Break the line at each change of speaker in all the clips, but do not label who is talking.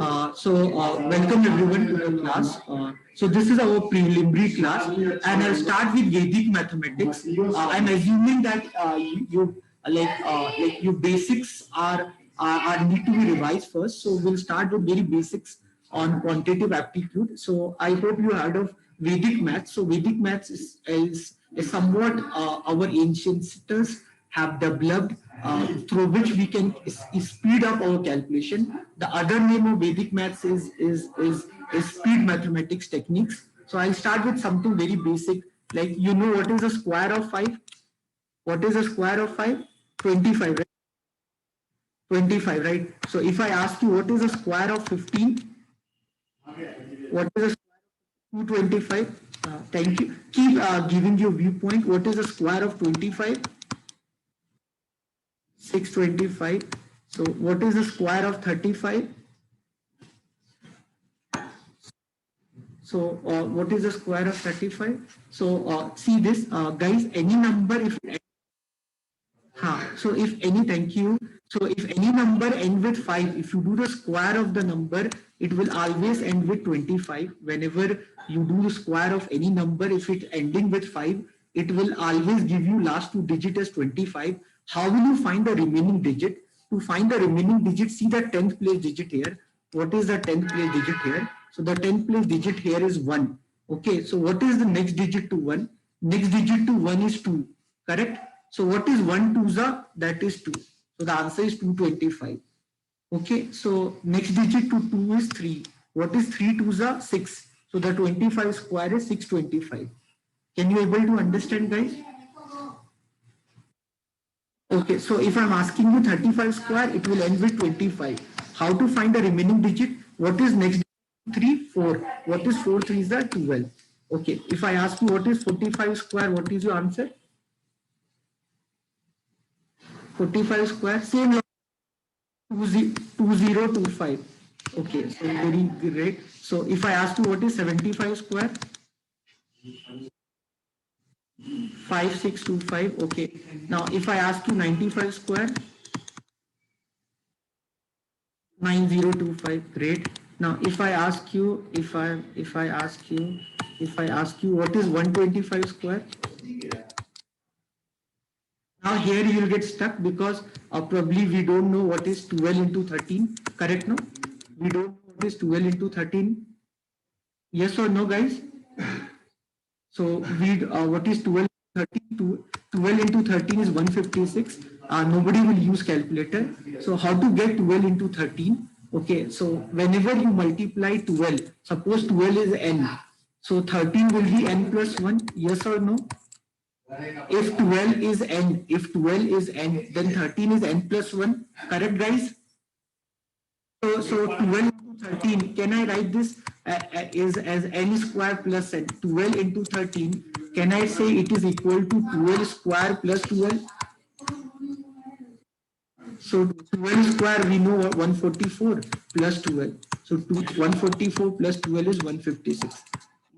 Welcome everyone to the class. So this is our preliminary class, and I'll start with Vedic mathematics. I'm assuming that your basics are need to be revised first. So we'll start with very basics on quantitative aptitude. So I hope you heard of Vedic maths. So Vedic maths is somewhat our ancestors have developed through which we can speed up our calculation. The other name of Vedic maths is speed mathematics techniques. So I'll start with something very basic, like what is the square of 5? What is the square of 5? 25, right? 25, right? So if I ask you what is the square of 15, what is the square of 225? Thank you. Keep giving your viewpoint. What is the square of 25? 625. So what is the square of 35? So what is the square of 35? So see this, guys, any number if so if any, thank you. So if any number end with 5, if you do the square of the number, it will always end with 25. Whenever you do the square of any number, if it ending with 5, it will always give you last 2 digits as 25. How will you find the remaining digit? To find the remaining digit, see the 10th place digit here. What is the 10th place digit here? So the 10th place digit here is 1. Okay, so what is the next digit to 1? Next digit to 1 is 2, correct? So what is 1 2 za? That is 2. So the answer is 225. Okay, so next digit to 2 is 3. What is 3 2 za? 6. So the 25 square is 625. Can you able to understand, guys? Okay, so if I'm asking you 35 square, it will end with 25. How to find the remaining digit? What is next? 3, 4. What is 4 3 is that 12. Okay, if I ask you what is 45 square, what is your answer? 45 square, same 2025. Okay, so very great. So if I ask you what is 75 square? 5625. Okay. Now if I ask you 95 square? 9025. Great. Now if I ask you what is 125 square? Now here you will get stuck because probably we don't know what is 12 into 13. Correct, no? We don't know what is 12 into 13. Yes or no, guys? So what is 12 13? 12 into 13 is 156. Nobody will use calculator. So how to get 12 into 13? Okay, so whenever you multiply 12, suppose 12 is n. So 13 will be n plus 1. Yes or no? If 12 is n, then 13 is n plus 1. Correct, guys? So 12 into 13, can I write this is as n square plus n? 12 into 13, can I say it is equal to 12 square plus 12? So 12 square we know 144 plus 12. So 144 plus 12 is 156. Is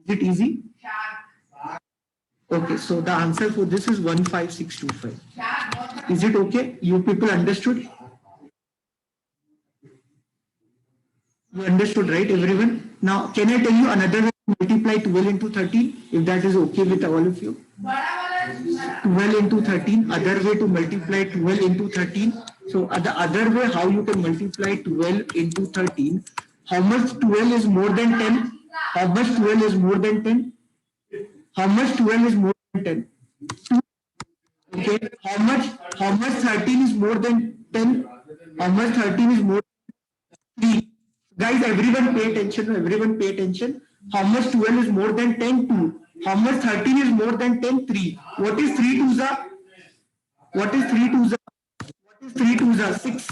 it easy? Okay, so the answer for this is 15625. Is it okay? You people understood? You understood, right, everyone? Now, can I tell you another way to multiply 12 into 13, if that is okay with all of you? 12 into 13, other way to multiply 12 into 13. So, the other way how you can multiply 12 into 13, how much 12 is more than 10? How much 12 is more than 10? How much 12 is more than 10? Okay, how much 13 is more than 10? How much 13 is more than 3? Guys, everyone pay attention. How much 12 is more than 10? 2. How much 13 is more than 10? 3. What is 3 2 za? What is 3 2 za? What is 3 2 za? 6.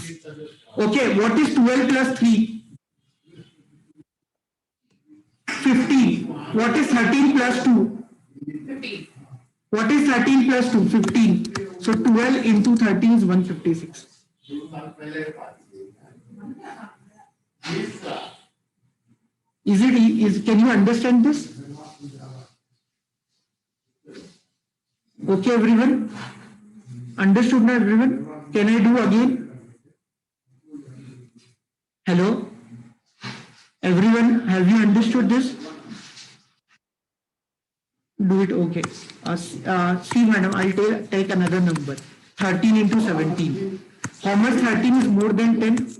Okay, what is 12 plus 3? 15. What is 13 plus 2? 15. What is 13 plus 2? 15. So 12 into 13 is 156. Can you understand this? Okay, everyone? Understood now, everyone? Can I do again? Hello? Everyone, have you understood this? Do it, okay. See, madam, I'll take another number. 13 into 17. How much 13 is more than 10?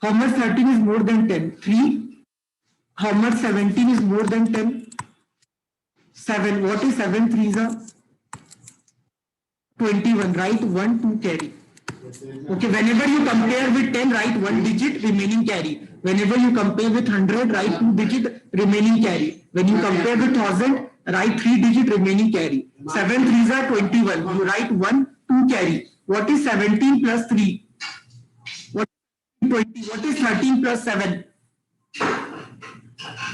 How much 13 is more than 10? 3. How much 17 is more than 10? 7. What is 7 threes are? 21. Write 1, 2 carry. Okay, whenever you compare with 10, write 1 digit remaining carry. Whenever you compare with 100, write 2 digit remaining carry. When you compare with 1000, write 3 digit remaining carry. 7 threes are 21. You write 1, 2 carry. What is 17 plus 3? What is 20? What is 13 plus 7?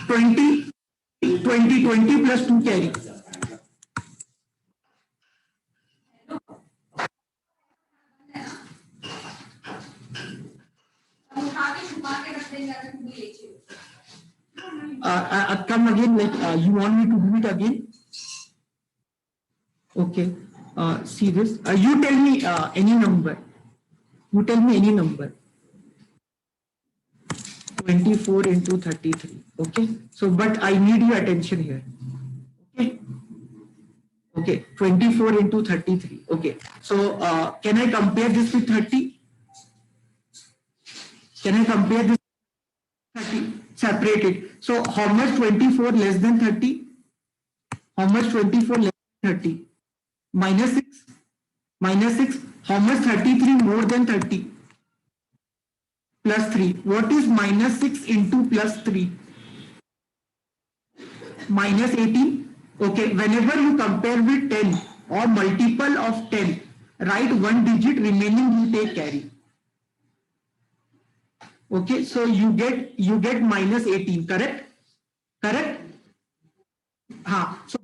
20. 20 plus 2 carry. Come again, like you want me to do it again? Okay. See this. You tell me any number. You tell me any number. 24 into 33. Okay. So, but I need your attention here. Okay. Okay. 24 into 33. Okay. So, can I compare this with 30? Can I compare this with 30? Separate it. So, how much 24 less than 30? How much 24 less than 30? Minus 6. Minus 6. How much 33 more than 30? Plus 3. What is minus 6 into plus 3? Minus 18. Okay, whenever you compare with 10 or multiple of 10, write 1 digit remaining, you take carry. Okay, so you get minus 18, correct? Correct? So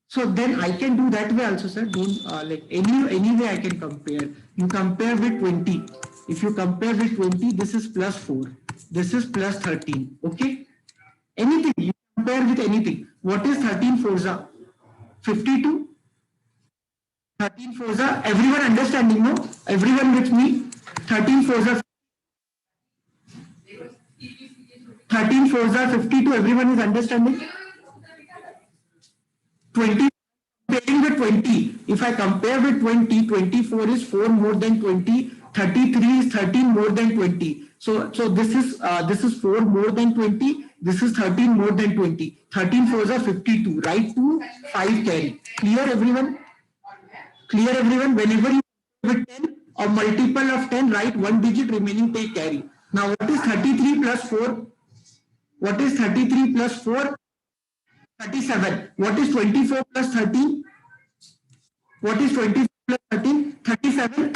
so then I can do that way also, sir. Don't like any way I can compare. You compare with 20. If you compare with 20, this is plus 4. This is plus 13. Okay? Anything. You compare with anything. What is 13 forza? 52? 13 forza. Everyone understanding, no? Everyone with me? 13 forza. 13 forza 52. Everyone is understanding? 20 comparing with 20. If I compare with 20, 24 is 4 more than 20, 33 is 13 more than 20. So this is 4 more than 20, this is 13 more than 20. 13 4s are 52. Write to 5 carry. Clear everyone? Clear everyone? Whenever you with 10 or multiple of 10, write 1 digit remaining, take carry. Now what is 33 plus 4? What is 33 plus 4? 37. What is 24 plus 13? What is 24 plus 13? 37.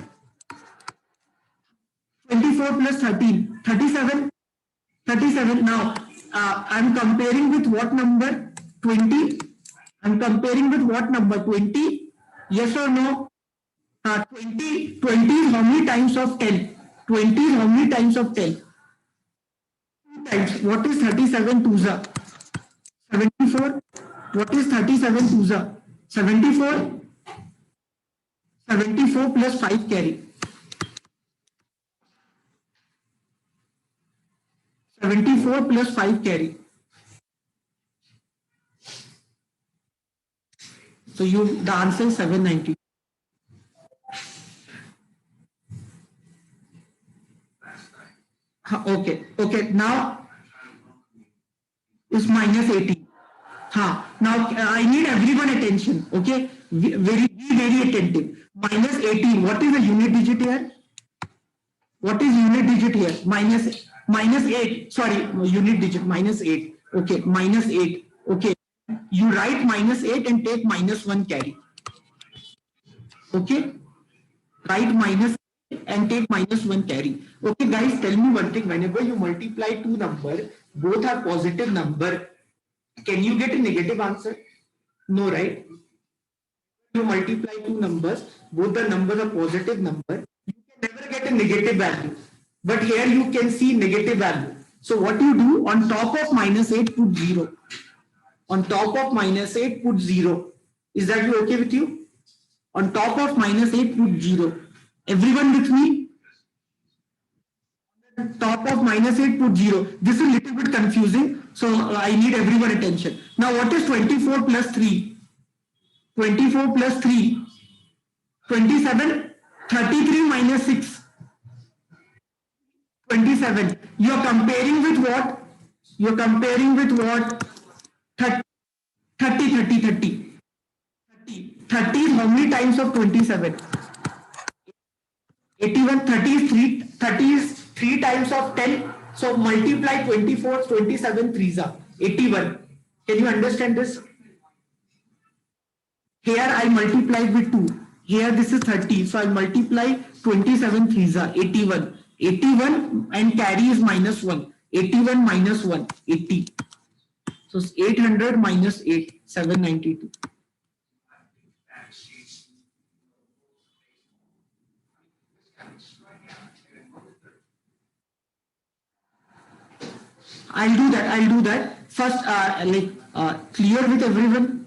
24 plus 13. 37. 37. Now, I'm comparing with what number? 20. I'm comparing with what number? 20. Yes or no? 20. 20 is how many times of 10? 20 is how many times of 10? 2 times. What is 37 2 74. What is 37 2 74. 74 plus 5 carry. 74 plus 5 carry. So the answer is 790. Okay. Now it's minus 18. Now I need everyone attention. Okay, very attentive. Minus 18. What is the unit digit here? What is unit digit here? Minus 8. Sorry, unit digit minus 8. Okay, minus 8. Okay, you write minus 8 and take minus 1 carry. Okay, write minus and take minus 1 carry. Okay guys, tell me one thing. Whenever you multiply two numbers, both are positive number, can you get a negative answer? No, right? You multiply two numbers, both the numbers are positive number, you can never get a negative value. But here you can see negative value. So what you do, on top of minus 8, put 0. On top of minus 8, put 0. Is that okay with you? On top of minus 8, put 0. Everyone with me? Top of -8 put 0. This is a little bit confusing, so I need everyone attention. Now what is 24 plus 3? 24 plus 3, 27, 33 minus 6, 27. You are comparing with what? You are comparing with what? 30, 30, 30, 30. 30 is how many times of 27? 81, 30 is 3, 30 is 3 times of 10. So multiply 24, 27, 3s are 81. Can you understand this? Here I multiply with 2. Here this is 30. So I multiply 27 3s are 81. 81 and carry is -1. 81 minus 1, 80. So 800 minus 8, 792. I'll do that. First, clear with everyone.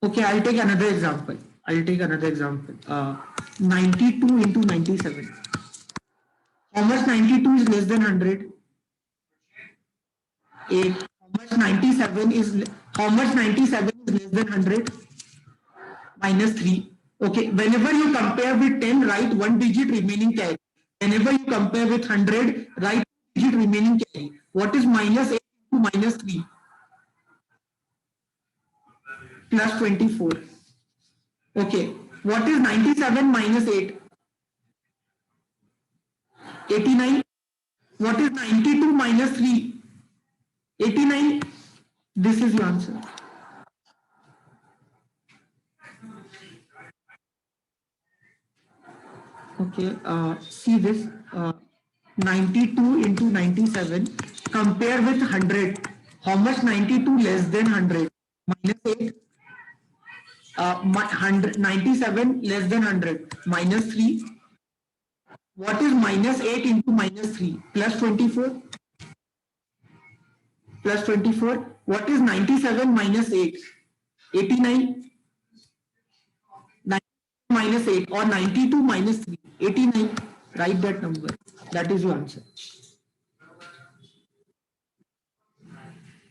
Okay, I'll take another example. 92 into 97. How much 92 is less than 100? 8. How much 97 is less than 100? -3. Okay, whenever you compare with 10, write 1 digit remaining carry. Whenever you compare with 100, write 1 digit remaining carry. What is -8 into -3? Plus 24. Okay, what is 97 minus 8? 89. What is 92 minus 3? 89. This is your answer. Okay, see this. 92 into 97. Compare with 100. How much 92 less than 100? -8. 97 less than 100. -3. What is -8 into -3? Plus 24. Plus 24. What is 97 minus 8? 89. 90 minus 8 or 92 minus 3. 89. Write that number. That is your answer.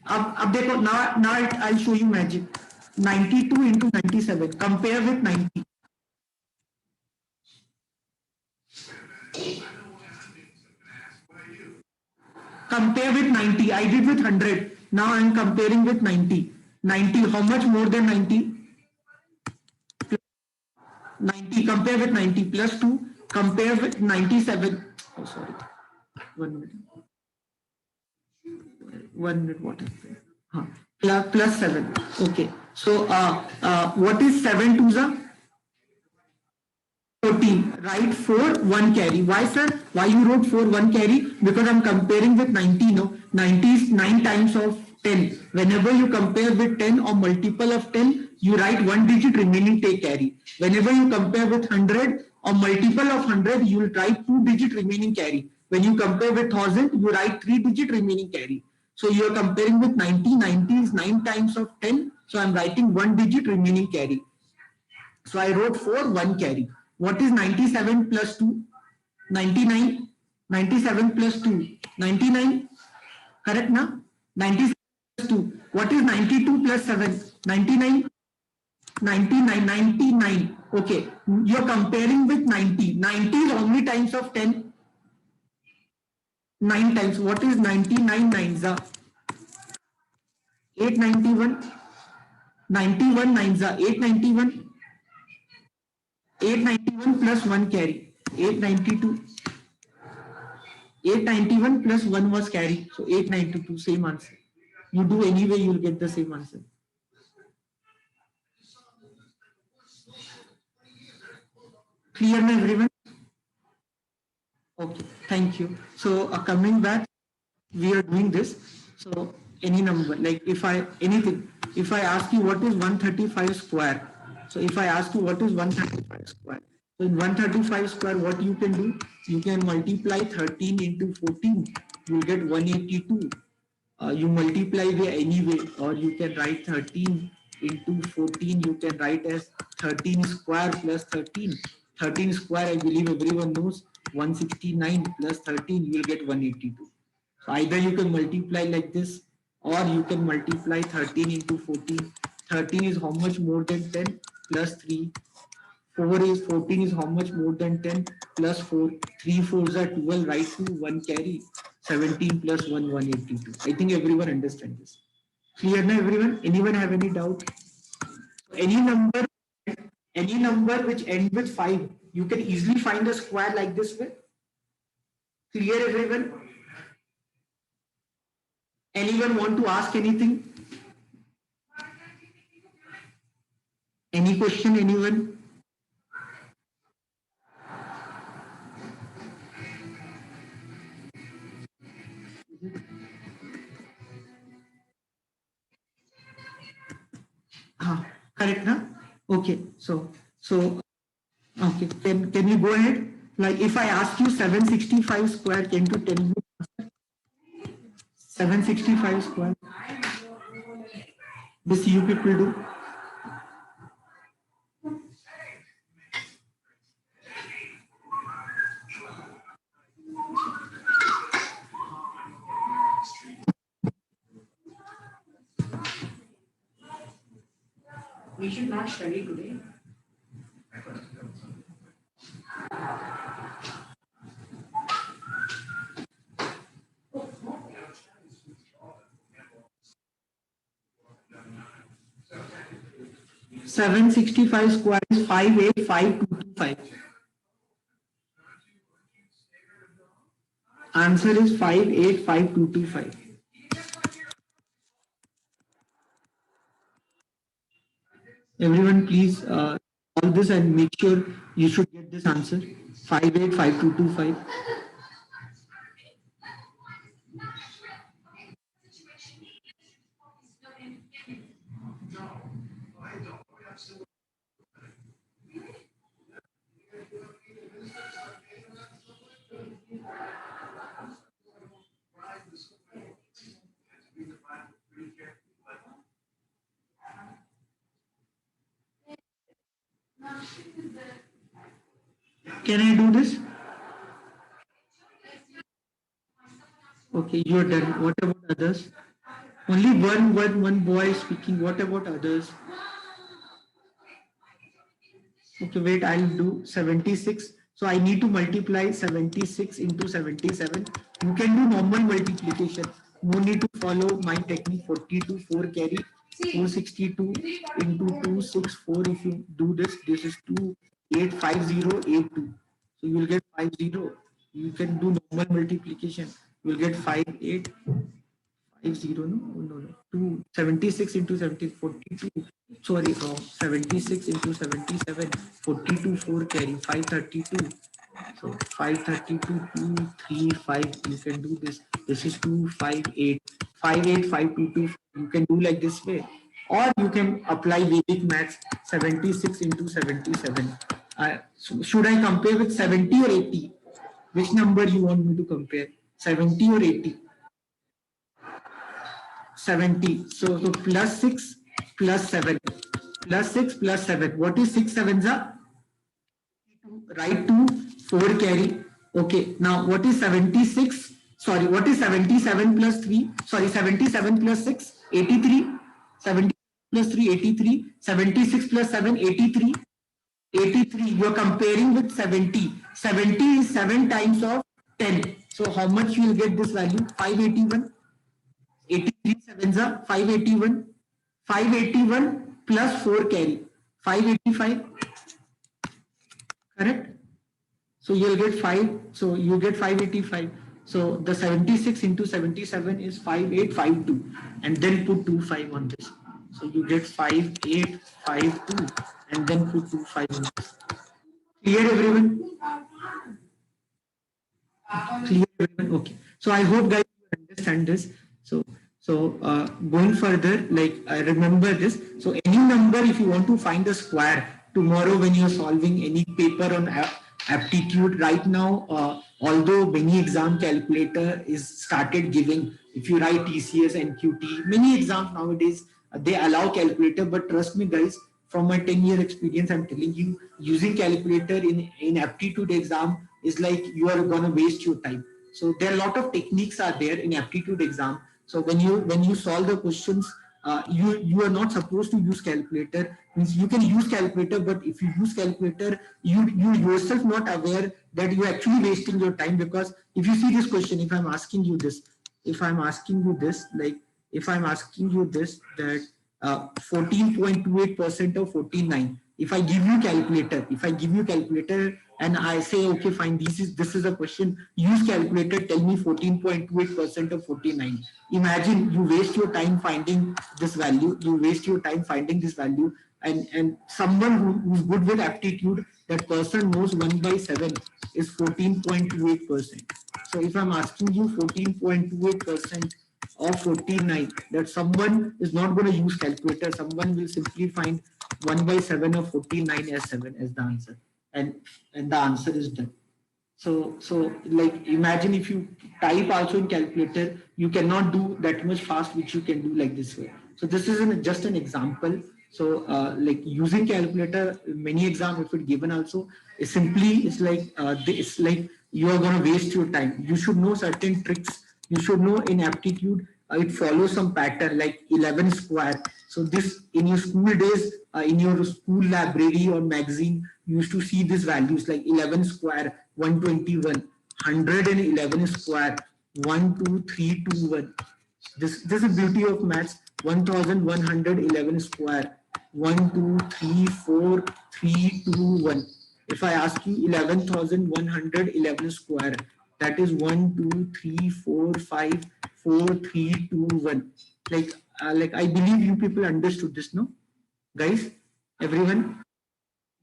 अब देखो now I'll show you magic. 92 into 97. Compare with 90. Compare with 90. I did with 100. Now I am comparing with 90. 90. How much more than 90? 90. Compare with 90 plus 2. Compare with 97. Oh, sorry. 1 minute. 1 minute. What is that? Plus 7. Okay. So what is 7 to the 14? Write 4 1 carry. Why, sir? Why you wrote 4 1 carry? Because I'm comparing with 90. No, 90 is 9 times of 10. Whenever you compare with 10 or multiple of 10, you write 1 digit remaining take carry. Whenever you compare with 100 or multiple of 100, you will write 2 digit remaining carry. When you compare with 1000, you write 3 digit remaining carry. So you are comparing with 90. 90 is 9 times of 10. So I'm writing 1 digit remaining carry. So I wrote 4 1 carry. What is 97 plus 2? 99. 97 plus 2. 99. Correct na? 97 plus 2. What is 92 plus 7? 99. 99. 99. Okay. You are comparing with 90. 90 is how many times of 10? 9 times. What is 99 nines? 891. 91 nines. 891. 891 plus 1 carry. 892. 891 plus 1 was carry. So 892, same answer. You do anyway, you will get the same answer. Clear na everyone? Okay, thank you. So coming back, we are doing this. So any number, like if I ask you what is 135 square. So if I ask you what is 135 square. So in 135 square, what you can do? You can multiply 13 into 14. You will get 182. You multiply there anyway, or you can write 13 into 14. You can write as 13 square plus 13. 13 square, I believe everyone knows, 169 plus 13, you will get 182. So either you can multiply like this, or you can multiply 13 into 14. 13 is how much more than 10 plus 3. 4 is 14 is how much more than 10 plus 4. 3 4s are 12, right to 1 carry. 17 plus 1, 182. I think everyone understands this. Clear now everyone? Anyone have any doubt? Any number, any number which end with 5, you can easily find a square like this way. Clear everyone? Anyone want to ask anything? Any question, anyone? Correct, na? Okay, so okay, can you go ahead? Like if I ask you 765 square, can you tell me 765 square? This you people do. We should not study today. Seven 65 square is 585,225. Answer is 585,225. Everyone, please solve this and make sure you should get this answer. 585,225. Can I do this? Okay, you are done. What about others? Only one boy is speaking. What about others? Okay, wait, I'll do 76. So I need to multiply 76 into 77. You can do normal multiplication. No need to follow my technique. 42, 4 carry. 462 into 264. If you do this, this is 285082. So you will get 50. You can do normal multiplication. You will get 5850. No. 276 into 70, 42. Sorry, wrong. 76 into 77. 42, 4 carry. 532. So 532, 235. You can do this. This is 258. 58522. You can do like this way. Or you can apply Vedic maths. 76 into 77. Should I compare with 70 or 80? Which number you want me to compare? 70 or 80? 70. So plus 6 plus 7. Plus 6 plus 7. What is 6 sevens are? Right to 4 carry. Okay. Now what is 76? Sorry, what is 77 plus 3? Sorry, 77 plus 6? 83. 70 plus 3, 83. 76 plus 7, 83. 83. You are comparing with 70. 70 is 7 times of 10. So how much you will get this value? 581. 83 sevens are 581. 581 plus 4 carry. 585. Correct? So you'll get 5. So you get 585. So the 76 into 77 is 5852. And then put 25 on this. So you get 5852 and then put 25 on this. Clear everyone? Clear everyone? Okay. So I hope guys you understand this. So going further, like I remember this. So any number, if you want to find a square tomorrow when you're solving any paper on aptitude, right now, although many exam calculator is started giving, if you write TCS and QT, many exams nowadays, they allow calculator, but trust me guys, from my 10-year experience, I'm telling you, using calculator in aptitude exam is like you are going to waste your time. So there are a lot of techniques are there in aptitude exam. So when you solve the questions, you are not supposed to use calculator. Means you can use calculator, but if you use calculator, you yourself not aware that you are actually wasting your time. Because if you see this question, if I'm asking you this, like if I'm asking you this, that 14.28% of 49. If I give you calculator, and I say, okay, fine, this is a question, use calculator, tell me 14.28% of 49. Imagine you waste your time finding this value, and someone who's good with aptitude, that person knows 1 by 7 is 14.28%. So if I'm asking you 14.28% of 49, that someone is not going to use calculator, someone will simply find 1 by 7 of 49 as 7 as the answer, and the answer is done. So like imagine if you type also in calculator, you cannot do that much fast which you can do like this way. So this is just an example. So like using calculator, many exam if it given also, it's like you are going to waste your time. You should know certain tricks. You should know in aptitude, it follows some pattern like 11 square. So this in your school days, in your school library or magazine, you used to see these values like 11 square, 121, 111 square, 12321. This is the beauty of maths. 1111 square, 1 2 3 4 3 2 1. If I ask you 11,111 square, that is 1 2 3 4 5 4 3 2 1. Like I believe you people understood this, no, guys? Everyone,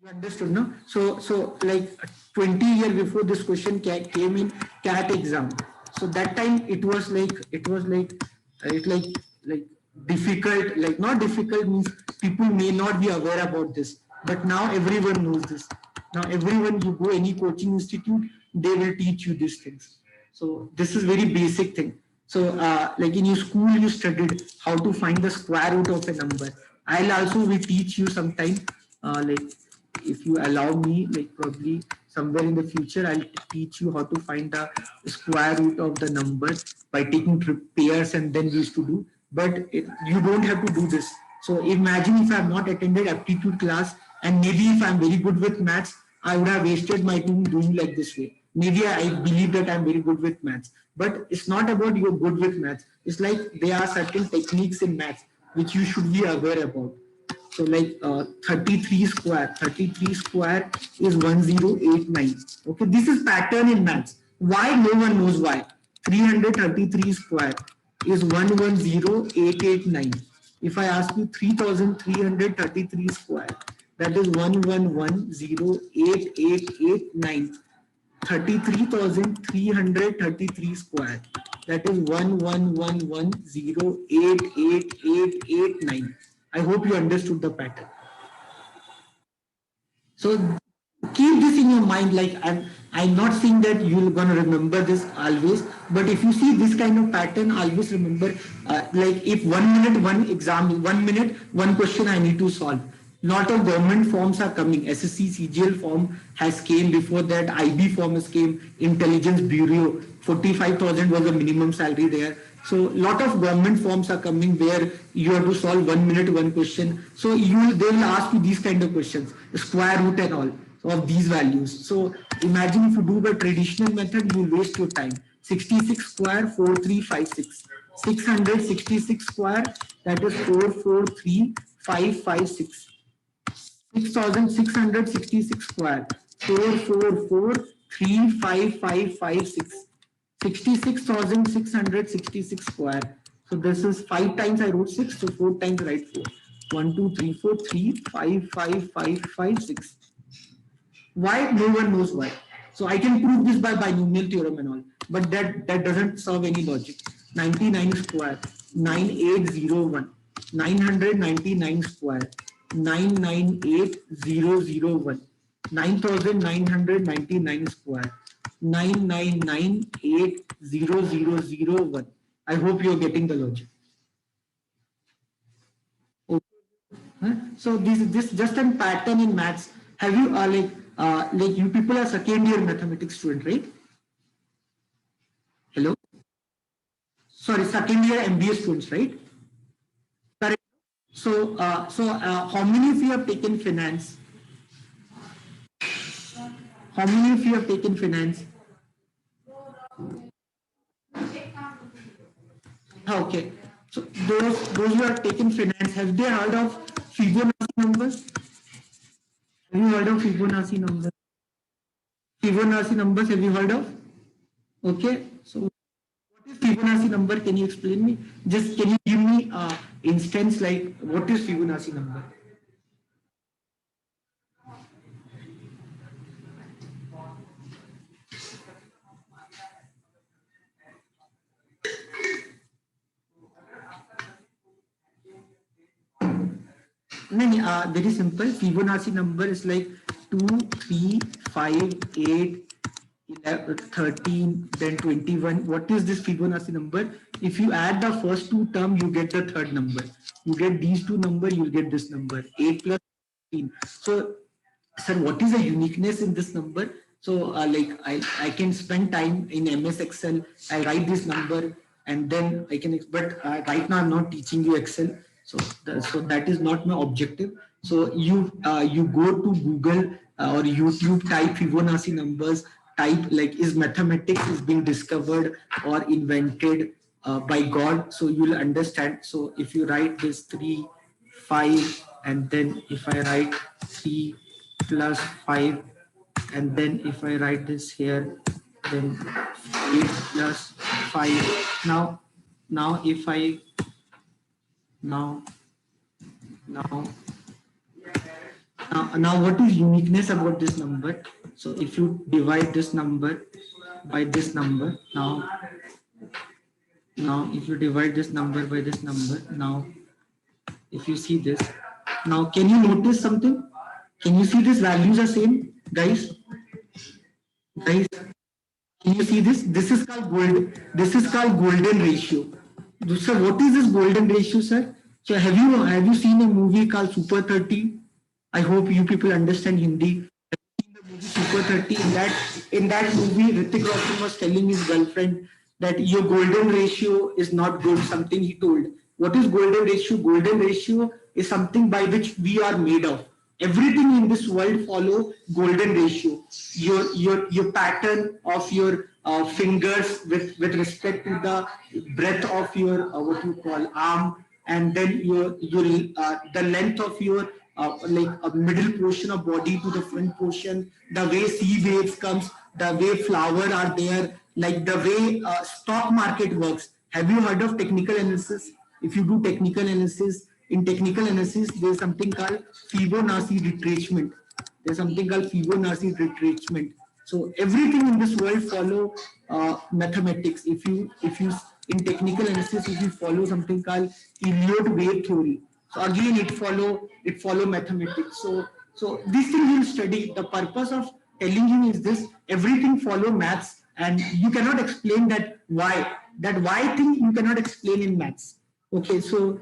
you understood, no? So like 20 years before this question came in CAT exam. So that time it was like difficult, like not difficult means people may not be aware about this, but now everyone knows this. Now everyone, you go any coaching institute, they will teach you these things. So this is very basic thing. So like in your school, you studied how to find the square root of a number. I'll also will teach you sometime, like if you allow me, like probably somewhere in the future, I'll teach you how to find the square root of the number by taking pairs, and then we used to do. But you don't have to do this. So imagine if I have not attended aptitude class, and maybe if I'm very good with maths, I would have wasted my time doing like this way. Maybe I believe that I'm very good with maths, but it's not about you're good with maths. It's like there are certain techniques in maths which you should be aware about. So like 33 square is 1089. Okay, this is pattern in maths. Why? No one knows why. 333 square is 110889. If I ask you 3333 square, that is 11108889. 33,333 square, that is 1110888889. I hope you understood the pattern. So keep this in your mind. Like I'm not saying that you're gonna remember this always, but if you see this kind of pattern, always remember. Like if 1 minute one exam, 1 minute one question I need to solve. Lot of government forms are coming. SSC CGL form has came. Before that, IB form has came. Intelligence Bureau, 45,000 was the minimum salary there. So lot of government forms are coming where you have to solve 1 minute one question. So they will ask you these kind of questions, square root and all of these values. So imagine if you do the traditional method, you will waste your time. 66 square 4356. 666 square, that is 443556. 6,666 square, 4443556. 66,666 square. So this is 5 times I wrote 6, so 4 times write 4. 1 2 3 4 3 5 5 5 5 6. Why? No one knows why. So I can prove this by binomial theorem and all, but that doesn't serve any logic. 99 square, 9801. 999 square, 998001. 9,999 square, 9998001. I hope you're getting the logic. Okay. So this just a pattern in maths. Have you like you people are second year mathematics student, right? Hello, sorry, second year MBA students, right? Correct. So how many of you have taken finance? How many of you have taken finance? Okay. So those who have taken finance, have they heard of Fibonacci numbers? Have you heard of Fibonacci numbers? Fibonacci numbers, have you heard of? Okay. So what is Fibonacci number? Can you explain me? Just can you give me instance like what is Fibonacci number? No, very simple. Fibonacci number is like 2, 3, 5, 8, 11, 13, then 21. What is this Fibonacci number? If you add the first two terms, you get the third number. You get these two numbers, you will get this number. 8 plus 13. So, sir, what is the uniqueness in this number? So, like I can spend time in MS Excel. I write this number and then I can, but right now I'm not teaching you Excel. So that is not my objective. So you go to Google or YouTube, type Fibonacci numbers, type like is mathematics is being discovered or invented by God. So you'll understand. So if you write this 3, 5, and then if I write 3 plus 5, and then if I write this here, then 8 plus 5. Now if I now what is uniqueness about this number? So if you divide this number by this number, now if you divide this number by this number, now if you see this, now can you notice something? Can you see these values are same, guys? Can you see this? This is called golden ratio. So what is this golden ratio, sir? So have you seen a movie called Super 30? I hope you people understand Hindi. In the movie Super 30, in that movie, Hrithik Roshan was telling his girlfriend that your golden ratio is not good. Something he told. What is golden ratio? Golden ratio is something by which we are made of. Everything in this world follow golden ratio. Your pattern of your fingers with respect to the breadth of your what you call arm, and then your the length of your like a middle portion of body to the front portion, the way sea waves comes, the way flower are there, like the way stock market works. Have you heard of technical analysis? If you do technical analysis, in technical analysis, there's something called Fibonacci retracement. There's something called Fibonacci retracement. So everything in this world follow mathematics. If you in technical analysis, if you follow something called Elliott wave theory, so again it follow mathematics. So this thing you'll study. The purpose of telling you is this: everything follow maths, and you cannot explain that why thing you cannot explain in maths. Okay, so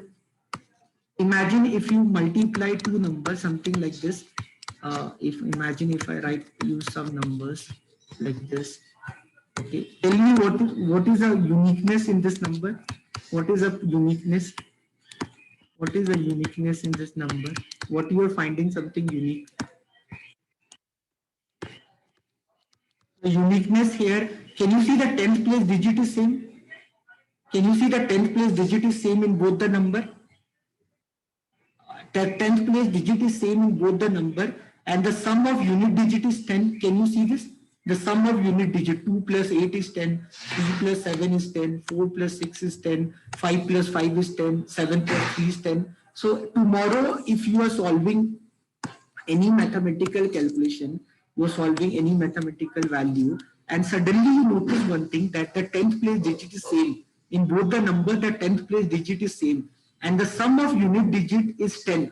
imagine if you multiply two numbers, something like this. Imagine if I write you some numbers like this. Okay, tell me what is a uniqueness in this number? What is a uniqueness? What is a uniqueness in this number? What you are finding something unique? The uniqueness here. Can you see the 10th place digit is same? Can you see the 10th place digit is same in both the number? The 10th place digit is same in both the number, and the sum of unit digit is 10. Can you see this? The sum of unit digit, 2 plus 8 is 10, 3 plus 7 is 10, 4 plus 6 is 10, 5 plus 5 is 10, 7 plus 3 is 10. So tomorrow, if you are solving any mathematical calculation, you are solving any mathematical value, and suddenly you notice one thing, that the 10th place digit is same. In both the number, the 10th place digit is same, and the sum of unit digit is 10.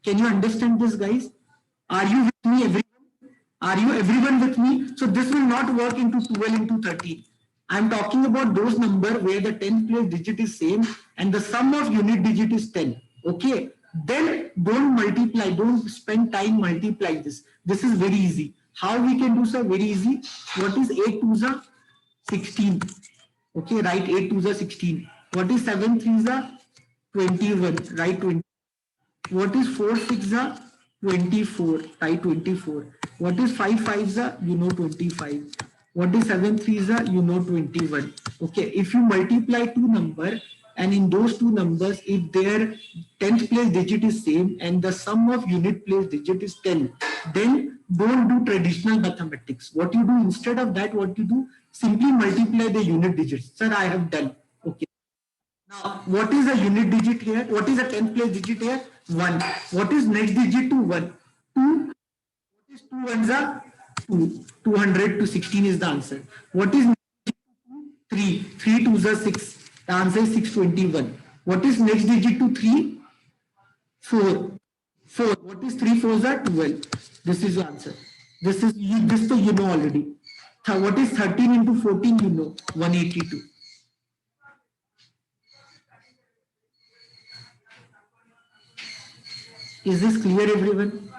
Can you understand this, guys? Are you with me, everyone? Are you everyone with me? So this will not work into 12 into 13. I'm talking about those numbers where the 10th place digit is same and the sum of unit digit is 10. Okay. Then don't multiply, don't spend time multiplying this. This is very easy. How we can do, sir? Very easy. What is 8 2s are 16? Okay, write 8 2s are 16. What is 7 3s are 21? Write 20. What is 4 6s are 24? Write 24. What is 5 5s are, you know, 25. What is 7 3s are, you know, 21. Okay, if you multiply two numbers, and in those two numbers, if their 10th place digit is same and the sum of unit place digit is 10, then don't do traditional mathematics. What you do instead of that, what you do, simply multiply the unit digits. Sir, I have done. Okay. Now, what is the unit digit here? What is the 10th place digit here? 1. What is next digit to 1? 2. What is 2 ones are 2. 200 to 16 is the answer. What is 3? 3 twos are 6. The answer is 621. What is next digit to 3? 4. 4. What is 3 fours are 12. This is the answer. This is this so you know already. What is 13 into 14? You know, 182. Is this clear, everyone?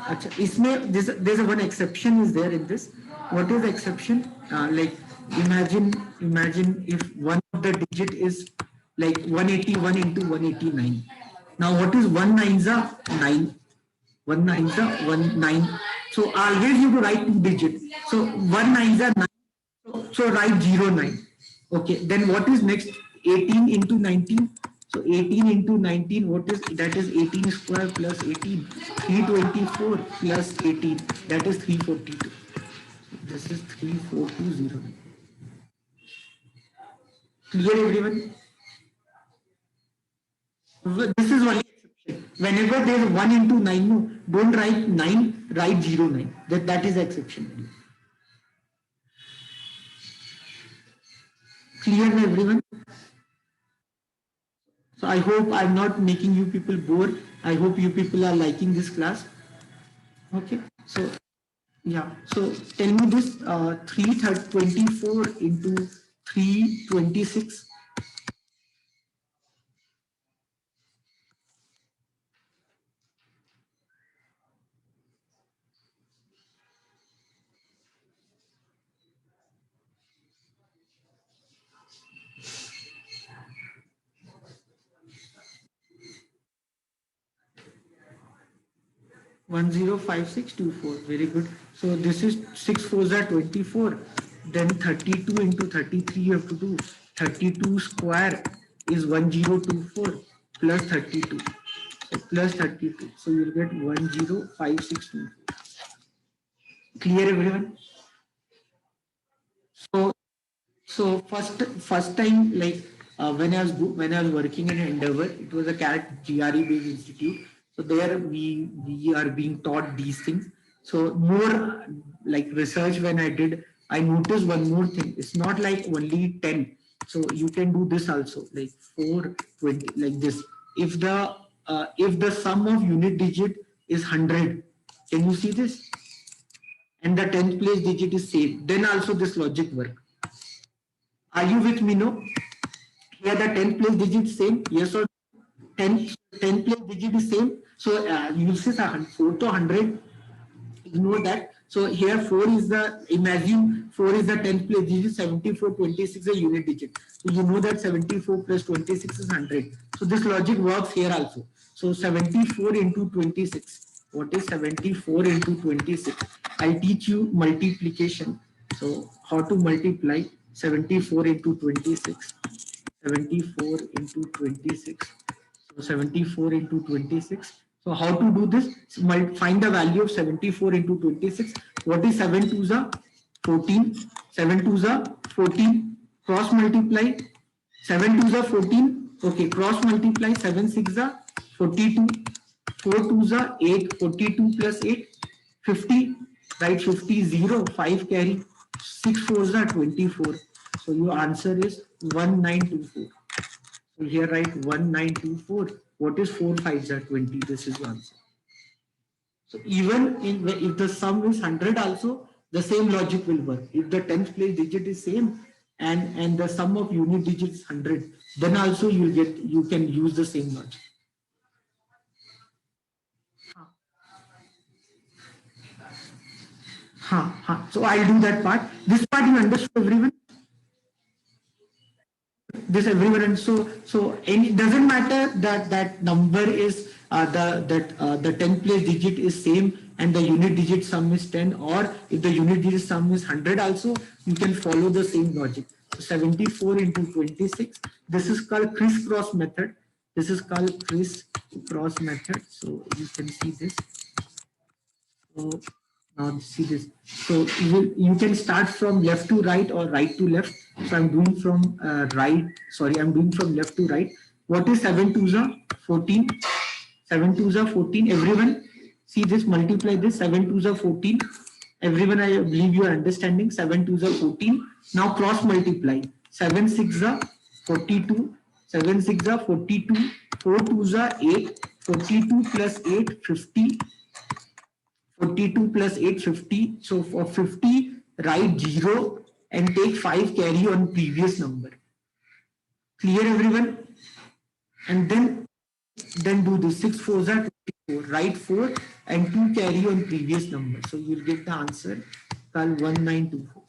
अच्छा, इसमें there's a one exception is there in this. What is the exception? Like imagine if one of the digit is like 181 into 189. Now what is 1 9s are 9? 1 9s are 1 9. So always you to write two digit. So 1 9s are 9. So write 09. Okay. Then what is next? 18 into 19. So 18 into 19, what is that? Is 18 square plus 18. 324 plus 18. That is 342. This is 3420. Clear, everyone? This is one exception. Whenever there is 1 into 9, no, don't write 9, write 09. That is the exception. Clear, everyone? So I hope I'm not making you people bored. I hope you people are liking this class. Okay. So yeah. So tell me this 324 into 326. 105624. Very good. So this is 6 4s are 24. Then 32 into 33 you have to do. 32 square is 1024 plus 32. So plus 32. So you'll get 105624. Clear, everyone? So first time, like when I was working in Endeavor, it was a CAT GRE based institute. So there we are being taught these things. So more like research when I did, I noticed one more thing. It's not like only 10. So you can do this also, like 420, like this. If the sum of unit digit is 100, can you see this? And the 10th place digit is same, then also this logic work. Are you with me? No? Here the 10th place digit same. Yes or 10th place digit is same. So you will say 4 to 100. Ignore that. So here 4 is the, imagine 4 is the 10th place digit, 74, 26 is a unit digit. So you know that 74 plus 26 is 100. So this logic works here also. So 74 into 26. What is 74 into 26? I'll teach you multiplication. So how to multiply 74 into 26. 74 into 26. So 74 into 26. So how to do this? Find the value of 74 into 26. What is 7 2s are 14. 7 2s are 14. Cross multiply. 7 2s are 14. Okay, cross multiply. 7 6 are 42. 4 2s are 8. 42 plus 8. 50. Right, 50 0. 5 carry. 6 4s are 24. So your answer is 1924. So here write 1924. What is 4 5s are 20? This is the answer. So even if the sum is 100 also, the same logic will work. If the 10th place digit is same and the sum of unit digits 100, then also you can use the same logic. So I'll do that part. This part you understood, everyone? This everyone, and so any doesn't matter that that number is the 10th place digit is same and the unit digit sum is 10, or if the unit digit sum is 100 also, you can follow the same logic. So 74 into 26, this is called crisscross method. This is called crisscross method. So you can see this. So now see this. So you can start from left to right or right to left. So I'm doing from I'm doing from left to right. What is 7 2s are 14? 7 2s are 14. Everyone see this, multiply this. 7 2s are 14. Everyone, I believe you are understanding. 7 2s are 14. Now cross multiply. 7 6 are 42. 7 6 are 42. 4 2s are 8. 42 plus 8, 50. 42 plus 8, 50. So for 50, write 0 and take 5 carry on previous number. Clear, everyone? And then do this. 6 4s are 24. Write 4 and 2 carry on previous number. So you'll get the answer. Call 1924.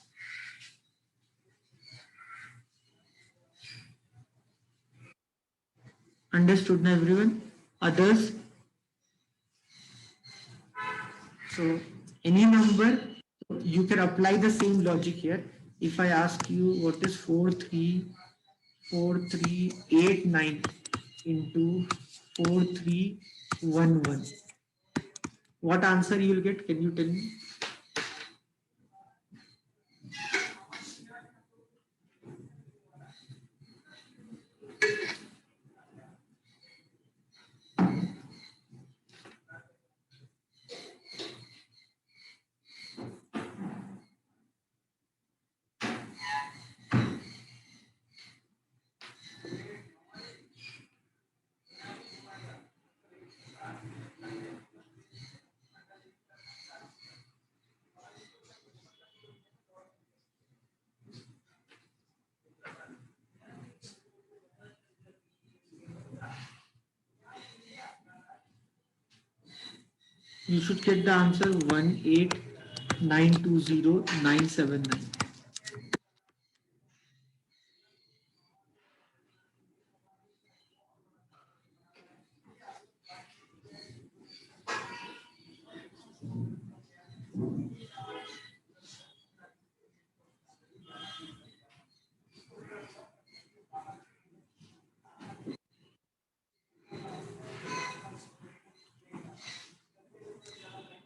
Understood now, everyone? Others? So any number, you can apply the same logic here. If I ask you what is 4389 into 4311, what answer you will get? Can you tell me? You should get the answer 18920,979.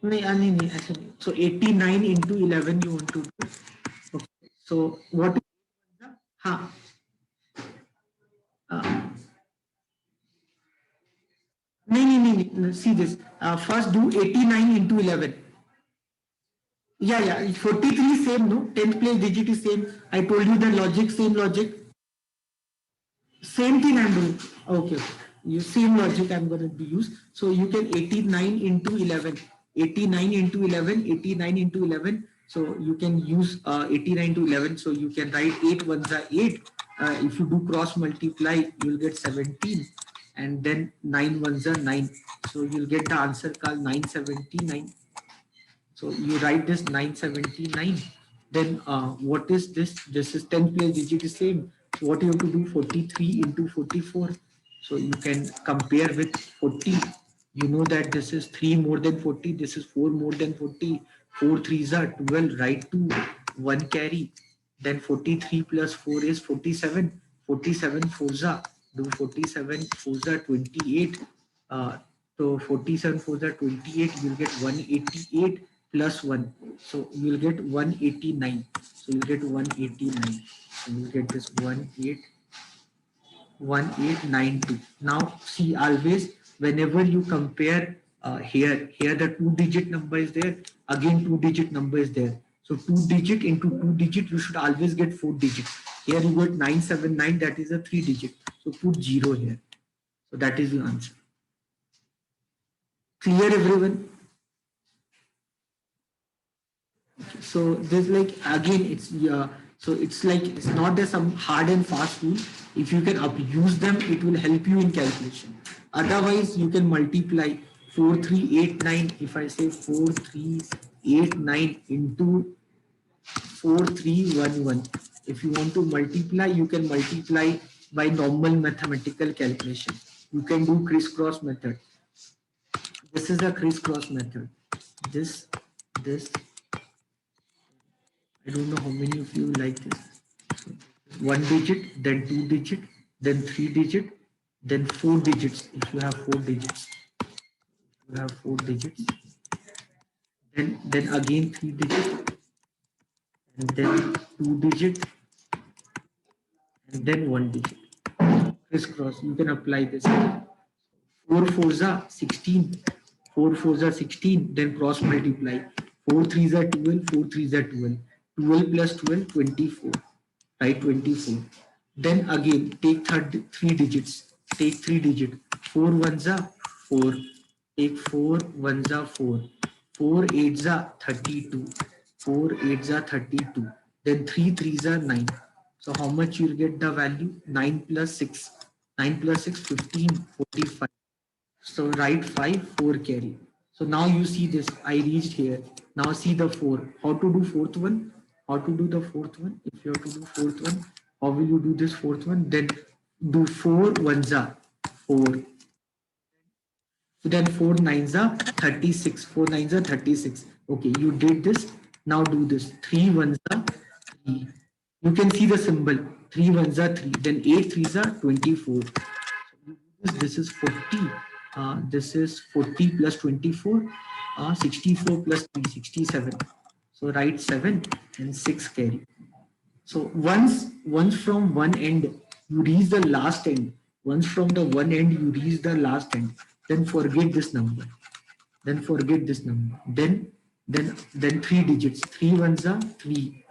नहीं, ऐसे नहीं. So 89 into 11 you want to do. Okay. So what is हाँ नहीं, see this. First do 89 into 11. Yeah, 43 same, no? 10th place digit is same. I told you the logic, same logic. Same thing I'm doing. Okay. You same logic I'm going to be used. So you can 89 into 11. 89 into 11, 89 into 11. So you can use 89 to 11. So you can write 8 ones are 8. If you do cross multiply, you'll get 17. And then 9 ones are 9. So you'll get the answer called 979. So you write this 979. Then what is this? This is 10th place digit is same. So what you have to do? 43 into 44. So you can compare with 40. You know that this is 3 more than 40. This is 4 more than 40. 4 threes are 12. Write 2. 1 carry. Then 43 plus 4 is 47. 47 fours are. Do 47 fours are 28. So 47 fours are 28. You'll get 188 plus 1. So you'll get 189. So you'll get 189. So you'll get this 1892. Now see, always whenever you compare here the 2-digit number is there, again 2-digit number is there. So 2-digit into 2-digit, you should always get 4-digit. Here you got 979, that is a 3-digit. So put 0 here. So that is the answer. Clear, everyone? So this, like, again, it's So it's like, it's not there's some hard and fast rule. If you can use them, it will help you in calculation. Otherwise, you can multiply 4389. If I say 4389 into 4311, if you want to multiply, you can multiply by normal mathematical calculation. You can do crisscross method. This is a crisscross method. This, I don't know how many of you like this. So, one digit, then two digit, then three digit, then four digits. If you have four digits, then again three digit, and then two digit, and then one digit. Crisscross. You can apply this. 4 fours are 16. 4 fours are 16. Then cross multiply. 4 threes are 12. 4 threes are 12. 12 plus 12, 24. Right, 24. Then again take three digits. Take three digit. 4 ones are 4. Take 4 ones are 4. 4 eights are 32. 4 eights are 32. Then 3 threes are 9. So how much you'll get the value? 9 plus 6. 9 plus 6, 15, 45. So write 5, 4 carry. So now you see this, I reached here. Now see the 4. How to do fourth one? How to do the fourth one? If you have to do fourth one, how will you do this fourth one? Then do 4 ones are 4. So then 4 nines are 36. 4 nines are 36. Okay, you did this. Now do this. 3 ones are 3. You can see the symbol. 3 ones are 3. Then 8 threes are 24. This is 40. This is 40 plus 24. 64 plus 3, 67. So write 7 and 6 carry. So once from one end you reach the last end. Once from the one end you reach the last end. Then forget this number. Then forget this number. Then three digits. 3 ones are 3.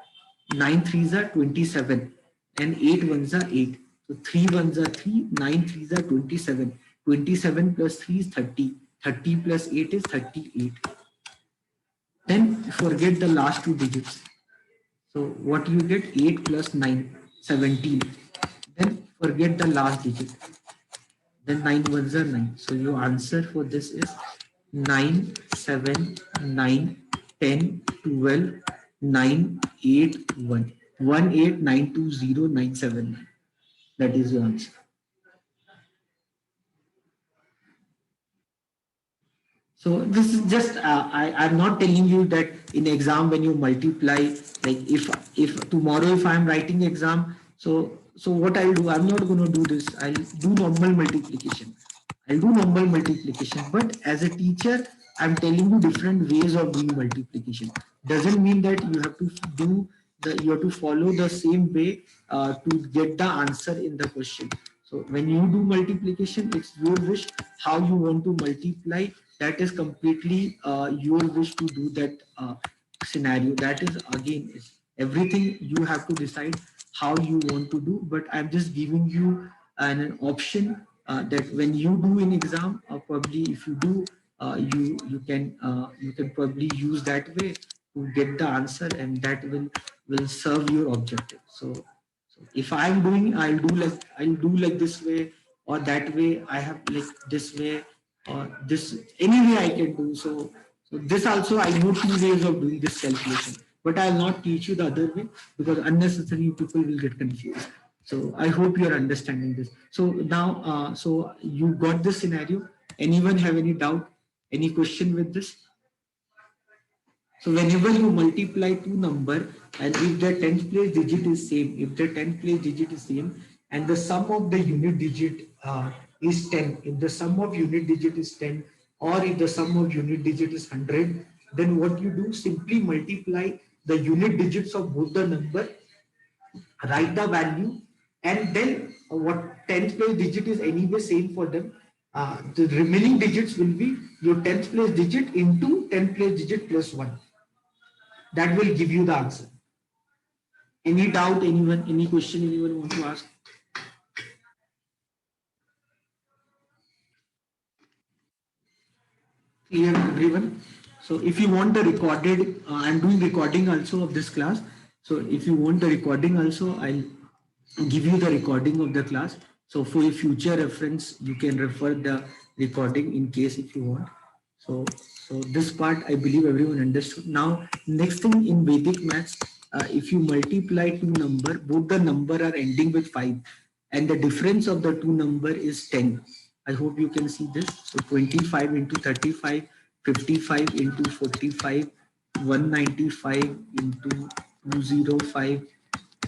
9 threes are 27. And 8 ones are 8. So 3 ones are 3. 9 threes are 27. 27 plus 3 is 30. 30 plus 8 is 38. Then forget the last two digits. So what you get? 8 plus 9, 17. Then forget the last digit. Then 9 ones are 9. So your answer for this is 9, 7, 9, 10, 12, 9, 8, 1. 1, 8, 9, 2, 0, 9, 7, 9. That is your answer. So this is just, I'm not telling you that in exam when you multiply, like if tomorrow if I'm writing exam, so what I'll do, I'm not going to do this. I'll do normal multiplication. But as a teacher, I'm telling you different ways of doing multiplication. Doesn't mean that you have to you have to follow the same way to get the answer in the question. So when you do multiplication, it's your wish how you want to multiply. That is completely your wish to do that scenario. That is again, everything you have to decide how you want to do. But I'm just giving you an option that when you do in exam, probably if you do, you can probably use that way to get the answer, and that will serve your objective. So if I'm doing, I'll do like this way or that way. I have like this way or this, any way I can do. So this also, I know two ways of doing this calculation, but I'll not teach you the other way because unnecessary people will get confused. So I hope you're understanding this. So now, so you got this scenario. Anyone have any doubt, any question with this? So whenever you multiply two number, and if the 10th place digit is same, and the sum of the unit digit is 10, if the sum of unit digit is 10, or if the sum of unit digit is 100, then what you do, simply multiply the unit digits of both the number, write the value, and then what 10th place digit is anyway same for them. The remaining digits will be your 10th place digit into 10th place digit plus 1. That will give you the answer. Any doubt, anyone, any question anyone want to ask? Clear, everyone? So if you want the recorded, I'm doing recording also of this class. So if you want the recording also, I'll give you the recording of the class. So for your future reference, you can refer the recording in case if you want. So this part I believe everyone understood. Now next thing in Vedic maths, if you multiply two number, both the number are ending with 5 and the difference of the two number is 10. I hope you can see this. So 25 into 35, 55 into 45, 195 into 205,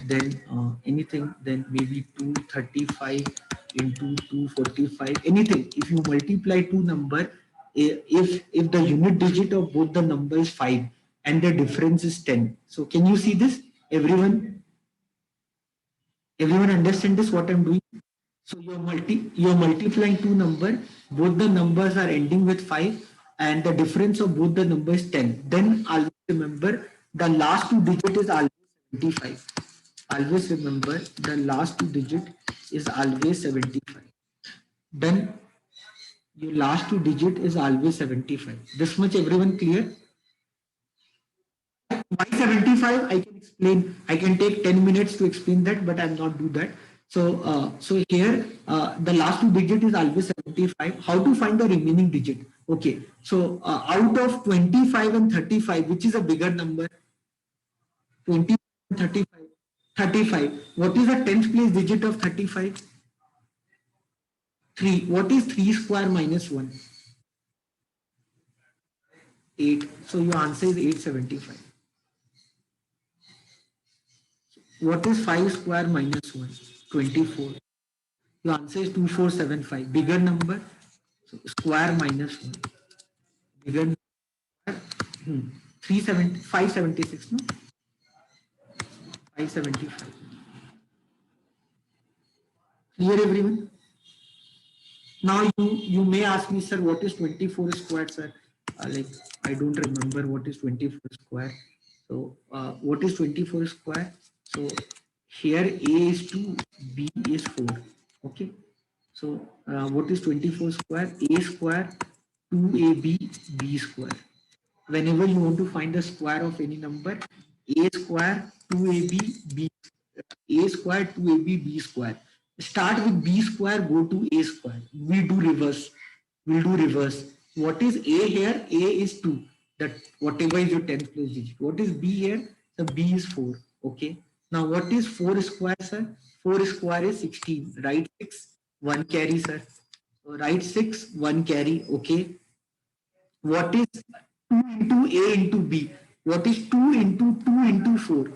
then anything, then maybe 235 into 245, anything. If you multiply two number, if the unit digit of both the number is 5 and the difference is 10. So can you see this? Everyone understand this what I'm doing? So you're multiplying two number, both the numbers are ending with 5 and the difference of both the numbers is 10. Then always remember the last two digit is always 75. Always remember the last two digit is always 75. Then your last two digit is always 75. This much everyone clear? Why 75? I can explain. I can take 10 minutes to explain that, but I'll not do that. So here the last two digit is always 75. How to find the remaining digit? Okay. So out of 25 and 35, which is a bigger number? 20 and 35. 35. What is the 10th place digit of 35? 3. What is 3 square minus 1? 8. So your answer is 875. What is 5 square minus 1? 24. Your answer is 2475. Bigger number. So square minus 1. Bigger number. 576. No? 575. Clear everyone? Now you may ask me, sir, what is 24 squared, sir? Like I don't remember what is 24 square. So what is 24 square? So here A is 2, B is 4. Okay. So what is 24 square? A square, 2AB, B square. Whenever you want to find the square of any number, A square, 2AB, B, A square, 2AB, B square. Start with B square, go to A square. We do reverse. We'll do reverse. What is A here? A is 2. That whatever is your 10th place digit. What is B here? So B is 4. Okay. Now what is 4 square, sir? 4 square is 16. Right 6, 1 carry, sir. So right 6, 1 carry. Okay. What is 2 into A into B? What is 2 into 2 into 4?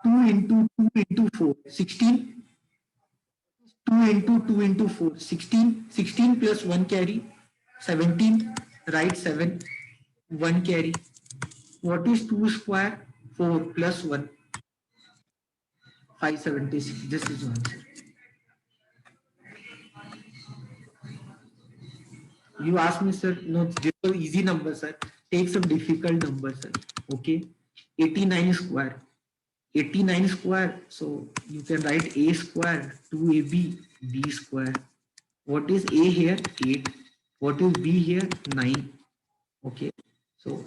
2 into 2 into 4. 16. 2 into 2 into 4. 16. 16 plus 1 carry. 17. Right 7. 1 carry. What is 2 square? 4 plus 1. 576. This is your answer. You ask me, sir, no, this is easy number, sir. Take some difficult number, sir. Okay. 89 square. 89 square. So you can write A square, 2AB, B square. What is A here? 8. What is B here? 9. Okay. So,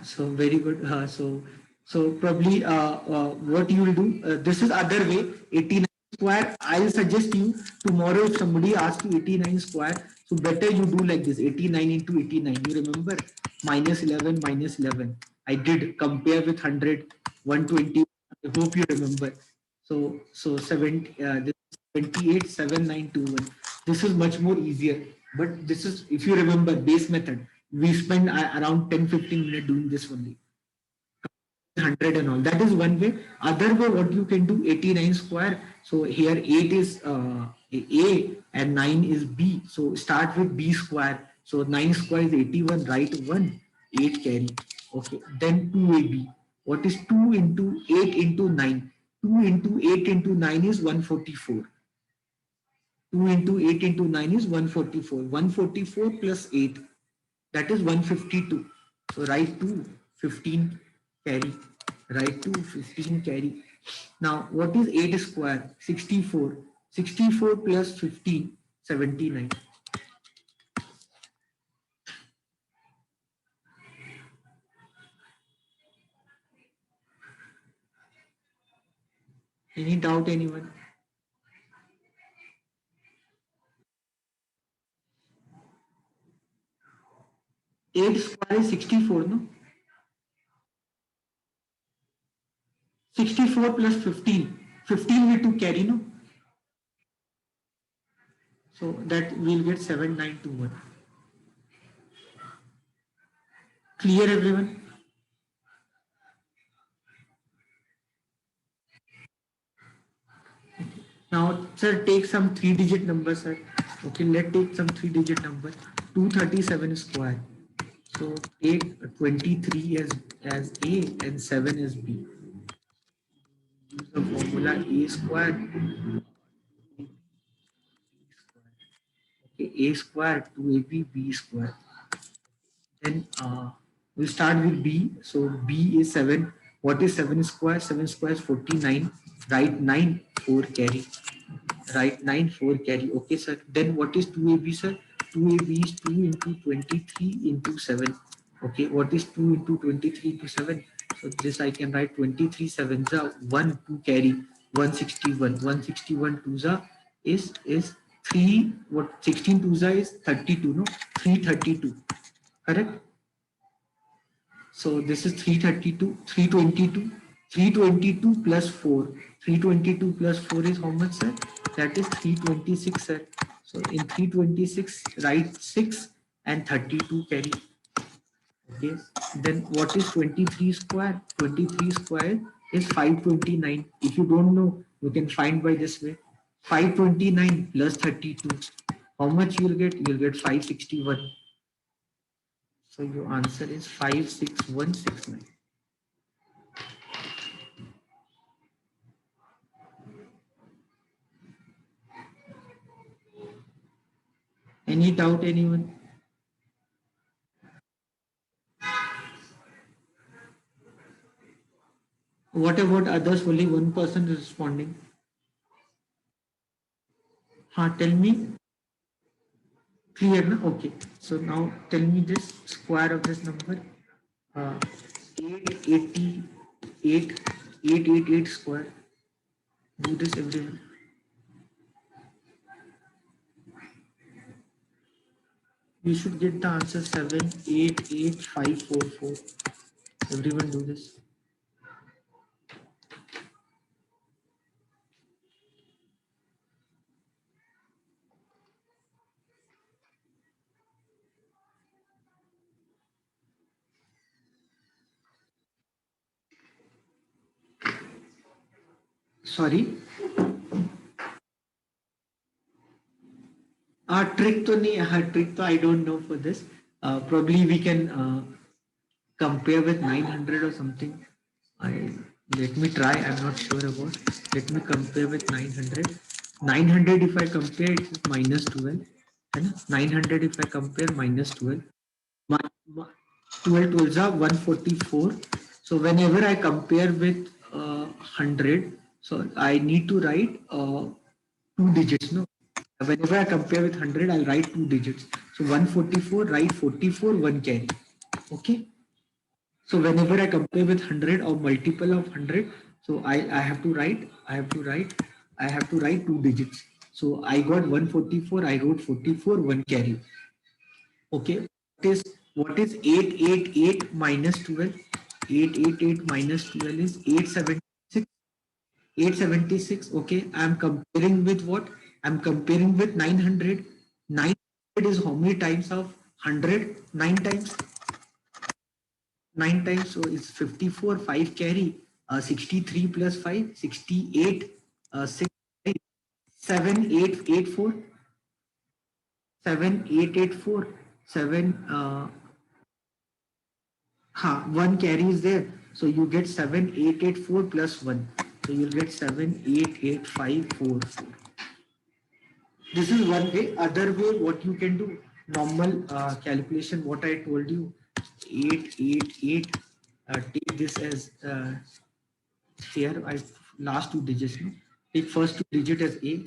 so very good. So probably what you will do, this is other way, 89 square. I'll suggest you tomorrow if somebody asks you 89 square, so better you do like this, 89 into 89. You remember minus 11, minus 11. I did compare with 100, 120. I hope you remember. So 78, 7921. This is much more easier. But this is, if you remember, base method. We spend around 10-15 minutes doing this only. 100 and all. That is one way. Other way, what you can do, 89 square. So here 8 is A and 9 is B. So start with B square. So 9 square is 81, right 1, 8 carry. Okay. Then 2AB. What is 2 into 8 into 9? 2 into 8 into 9 is 144. 2 into 8 into 9 is 144. 144 plus 8, that is 152. So write 2, 15 carry. Write 2, 15 carry. Now what is 8 square? 64. 64 plus 15, 79. Any doubt, anyone? 8 square is 64, no? 64 plus 15. 15 we to carry, no? So that we'll get 7921. Clear, everyone? Now, sir, take some 3-digit number, sir. Okay, let's take some 3-digit number. 237 square. So take 23 as A and 7 as B. Use the formula A square. Okay, A square 2AB B square. Then we'll start with B. So B is 7. What is 7 square? 7 square is 49. Write 9, 4 carry. Write 9, 4 carry. Okay, sir. Then what is 2AB, sir? 2AB is 2 into 23 into 7. Okay, what is 2 into 23 into 7? So this I can write 23 sevens are 1 2 carry 161. 161 twos are is 3. What 16 twos are is 32, no? 332. Correct? So this is 332, 322, 322 plus 4. 322 plus 4 is how much, sir? That is 326, sir. So in 326, write 6 and 32 carry. Okay. Then what is 23 square? 23 square is 529. If you don't know, you can find by this way. 529 plus 32. How much you will get? You will get 561. So your answer is 56169. Any doubt, anyone? What about others? Only one person is responding. Tell me. Clear, na? Okay. So now tell me this square of this number. 888, 888 square. Do this, everyone. You should get the answer 788544. Everyone do this. Sorry. Trick to nahi, trick to I don't know for this. Probably we can compare with 900 or something. Let me try. I'm not sure about. Let me compare with 900. 900 if I compare, it is minus 12. And 900 if I compare minus 12. 12 12s are 144. So whenever I compare with 100, so I need to write 2 digits. No, whenever I compare with 100, I'll write 2 digits. So 144, write 44, 1 carry. Okay. So whenever I compare with 100 or multiple of 100, so I have to write, I have to write 2 digits. So I got 144, I wrote 44, 1 carry. Okay. What is 888 minus 12? 888 minus 12 is 876. 876. Okay. I'm comparing with what? I'm comparing with 900. 900 is how many times of 100? 9 times. 9 times, so it's 54, 5 carry, 63 plus 5, 68, 6, 7, 8, 8, 4, 7, 8, 8, 4, 7, 1 carry is there. So you get 7, 8, 8, 4 plus 1. So you'll get 7, 8, 8, 5, 4, 4. This is one way. Other way, what you can do, normal calculation, what I told you, 8, 8, 8, take this as here I last 2 digits. No? Take first 2 digit as A.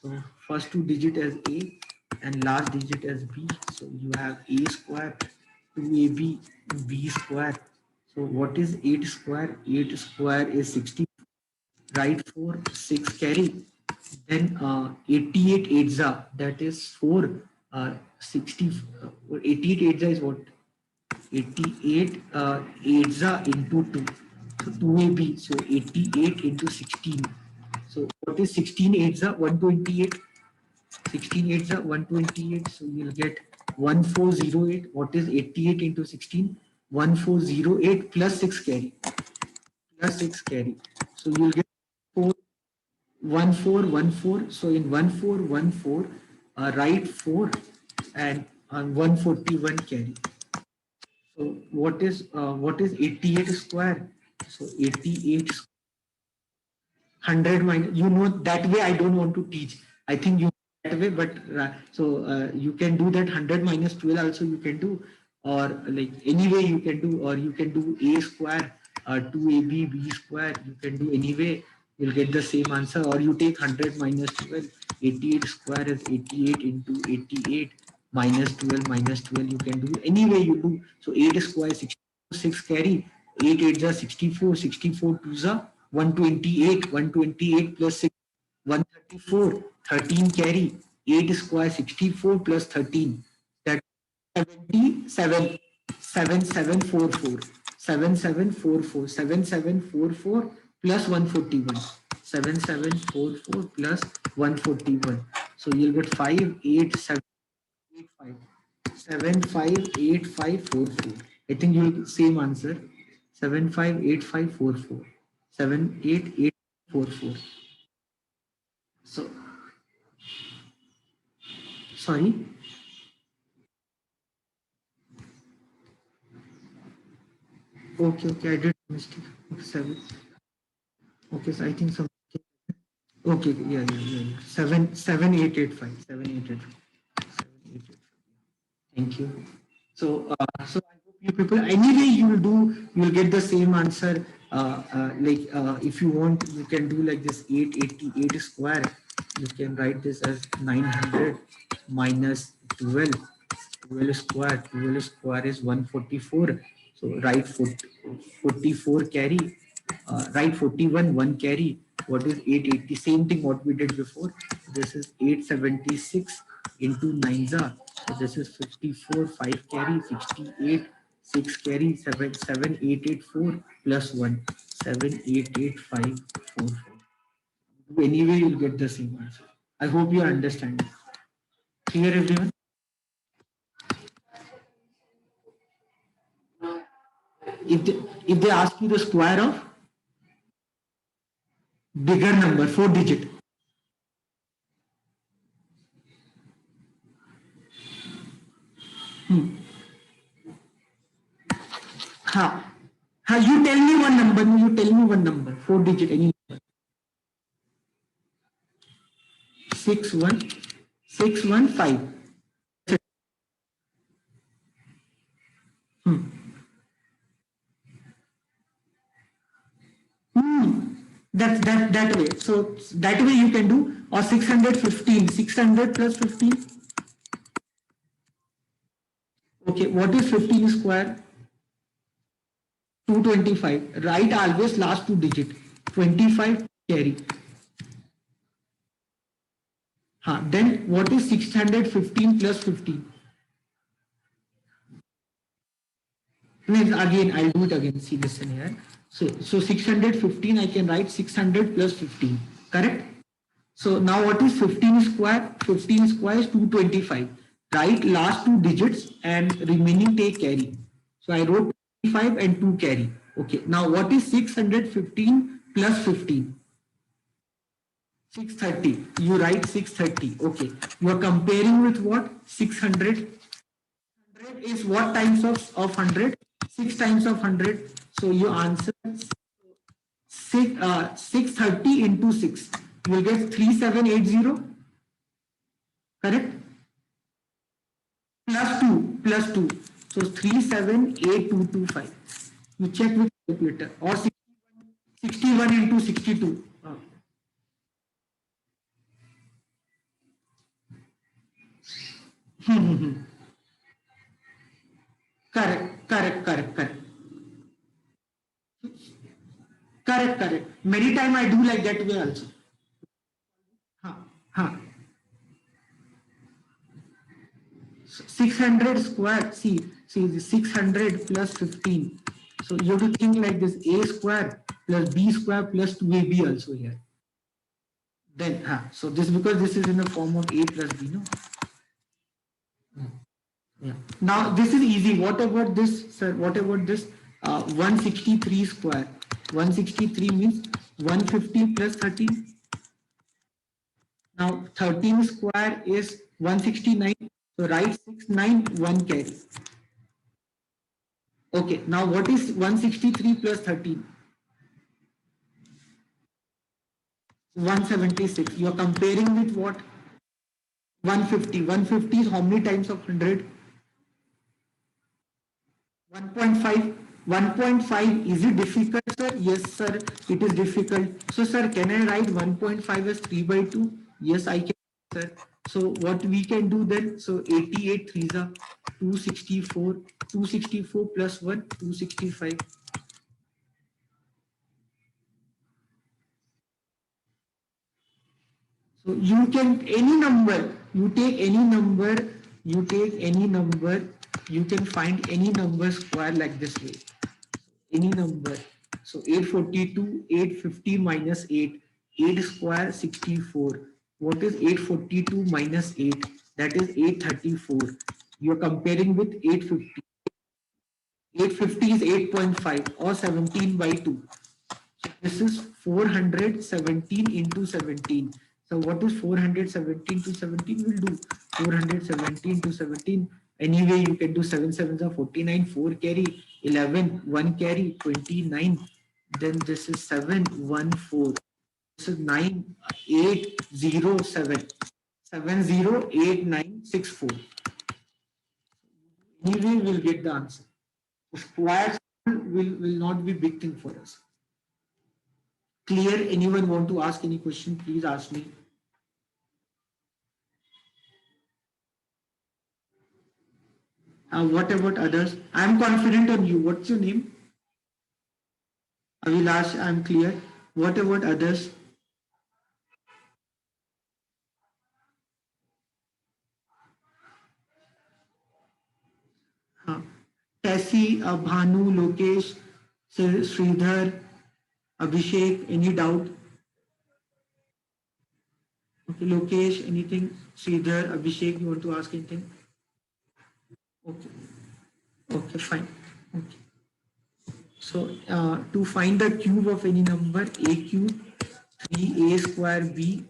So first 2 digit as A and last digit as B. So you have A square 2AB B square. So what is 8 square? 8 square is 60. Right 4, 6 carry. Then 88 8za, that is 4, 60, 88 8za is what? 88 8za into 2. So 2ab, so 88 into 16. So what is 16 8za? 128. 16 8 are 128, so you'll get 1408. What is 88 into 16? 1408 plus 6 carry. Plus 6 carry. So you'll get 4, 1414. So in 1414, write 4 and 141 carry. So what is 88 square? So 88 100 minus, you know, that way I don't want to teach. I think you that way, but you can do that 100 minus 12 also you can do, or like any way you can do, or you can do a square, 2ab b square, you can do anyway, you'll get the same answer. Or you take 100 minus 12, 88 square is 88 into 88 minus 12 minus 12, you can do any way you do. So 8 square 6 carry, 8 8 is 64, 64 2 is 128, 128 plus 6, 134, 13 carry, 8 square 64 plus 13, that 77, 7744, 7744, 7744 plus 141, 7744 plus 141. So you'll get 58785, 758544. I think you'll get same answer. 758544, 78844. So sorry. Okay, okay, I did mistake. Okay, 7. Okay, so I think some. Okay, yeah, yeah, yeah, yeah. 7885, 7885, 7885. Thank you. So I hope you people, anyway, you'll get the same answer. If you want, you can do like this 888 square. You can write this as 900 minus 12. 12 square. 12 square is 144. So write 44 carry. Write 41, 1 carry. What is 880? Same thing what we did before. This is 876 into 9 za. So this is 54, 5 carry, 68, 6 carry, 7, 7, 8, 8, 4 plus 1, 7, 8, 8, 5, 4, 4. Anyway, you'll get the same answer. I hope you understand. Clear, everyone? If they ask you the square of bigger number, 4 digit. Ha. Ha, you tell me one number. No, you tell me one number. 4 digit, any number. 61615. Hmm. That way. So that way you can do, or 615. 600 plus 15. Okay, what is 15 square? 225. Write always last 2 digit. 25 carry. Then what is 615 plus 15? Again, I'll do it again. See, listen here. So 615, I can write 600 plus 15. Correct? So now what is 15 square? 15 square is 225. Write last 2 digits and remaining take carry. So I wrote 25 and 2 carry. Okay. Now what is 615 plus 15? 630. You write 630. Okay. You are comparing with what? 600. 100 is what times of 100? 6 times of 100. So you answer 630 into 6. You will get 3780. Correct? Plus 2. So 378225. You check with calculator, or 61 into 62. Correct. many time I do like that way also. Huh, huh. 600 square, see the 600 plus 15. So you have to think like this: a square plus b square plus 2ab also here. Then, so this, because this is in the form of a plus b, no? Yeah. Now this is easy. What about this, sir? What about this? 163 square. 163 means 150 plus 13. Now 13 square is 169. So write 691 carry. Okay. Now what is 163 plus 13? 176. You are comparing with what? 150. 150 is how many times of 100? 1.5. 1.5, is it difficult, sir? Yes, sir, it is difficult. So, sir, can I write 1.5 as 3 by 2? Yes, I can, sir. So, what we can do then? So, 88 3s are 264. 264 plus 1, 265. So, you can, any number, you take any number, you take any number, you can find any number square like this way. Any number. So 842, 850 minus 8, 8 square 64. What is 842 minus 8? That is 834. You are comparing with 850. 850 is 8.5 or 17 by 2. So this is 417 into 17. So what is 417 to 17? We'll do 417 to 17. Anyway, you can do 7 sevens are 49, 4 carry, 11, 1 carry, 29. Then this is 7, 1, 4. This is 9, 8, 0, 7. 7, 0, 8, 9, 6, 4. Anyway, we'll get the answer. Squares will not be big thing for us. Clear? Anyone want to ask any question? Please ask me. What about others? I am confident on you. What's your name? Avilash, I am clear. What about others? Tessie, Bhanu, Lokesh, Sridhar, Abhishek, any doubt? Okay, Lokesh, anything? Sridhar, Abhishek, you want to ask anything? Okay, okay, fine. Okay. So to find the cube of any number, a cube, 3a square b,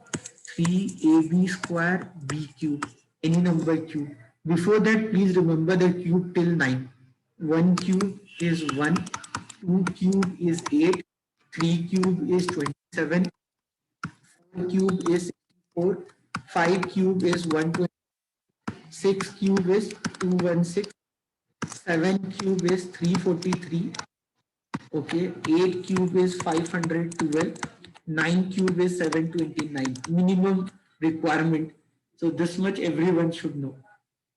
3ab square b cube, any number cube. Before that, please remember the cube till 9. 1 cube is 1, 2 cube is 8, 3 cube is 27, 4 cube is 64, 5 cube is 120, 6 cube is 216, 7 cube is 343, okay, 8 cube is 512, 9 cube is 729, minimum requirement. So this much everyone should know.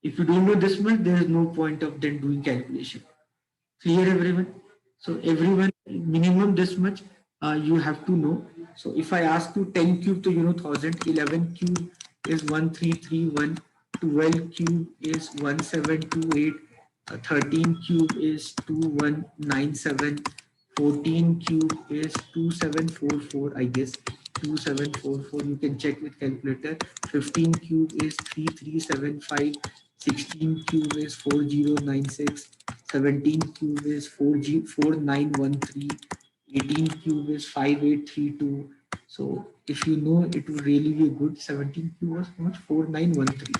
If you don't know this much, there is no point of then doing calculation. Clear everyone? So everyone, minimum this much you have to know. So if I ask you 10 cube to 1000, 11 cube is 1331, 12 cube is 1728, 13 cube is 2197, 14 cube is 2744, I guess 2744, you can check with calculator. 15 cube is 3375, 16 cube is 4096, 17 cube is 4913, 18 cube is 5832. So if you know, it will really be good. 17 cube was how much? 4913.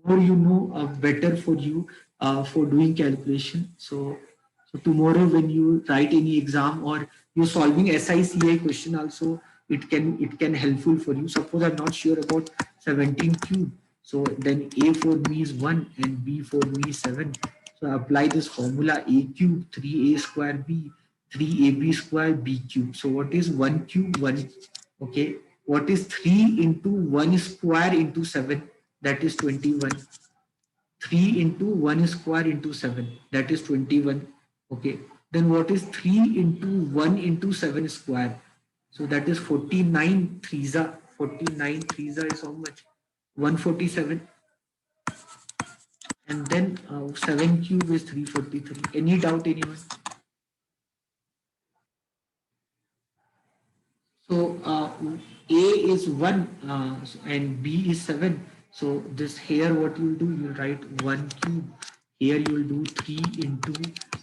More you know, better for you for doing calculation. So tomorrow when you write any exam or you're solving SICI question also, it can helpful for you. Suppose I'm not sure about 17 cube. So then A for me is 1 and B for me is 7. So I apply this formula: A cube 3A square B, 3AB square B cube. So what is 1 cube? 1. Okay. What is 3 into 1 square into 7? That is 21. 3 into 1 square into 7, that is 21. Okay. Then what is 3 into 1 into 7 square? So that is 49 threes are 49 threes are is how much? 147. And then 7 cube is 343. Any doubt, anyone? So A is 1 and B is 7. So this here what you will do, you write 1 cube. Here you will do 3 into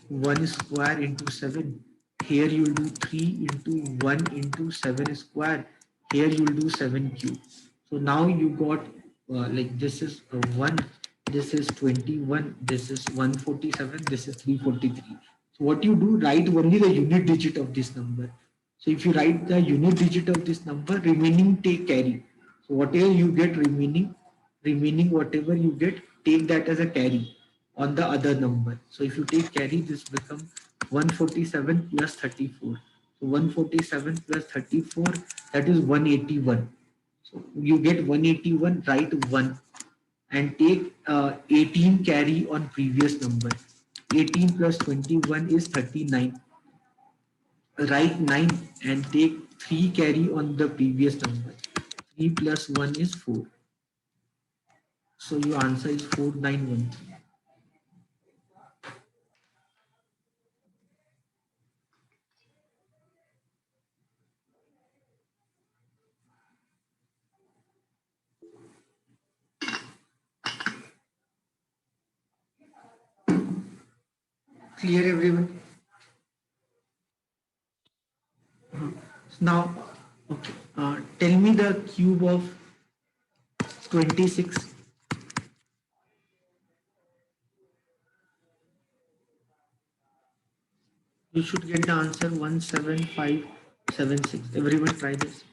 1 square into 7. Here you will do 3 into 1 into 7 square. Here you will do 7 cube. So now you got like this is 1, this is 21, this is 147, this is 343. So what you do, write only the unit digit of this number. So if you write the unit digit of this number, remaining take carry. So whatever you get remaining whatever you get, take that as a carry on the other number. So if you take carry, this becomes 147 plus 34. So 147 plus 34, that is 181. So you get 181, write 1 and take 18 carry on previous number. 18 plus 21 is 39. Write 9 and take 3 carry on the previous number. 3 plus 1 is 4. So your answer is 4913. Clear, everyone? Now, okay. Tell me the cube of 26. You should get the answer 17576. Everyone try this.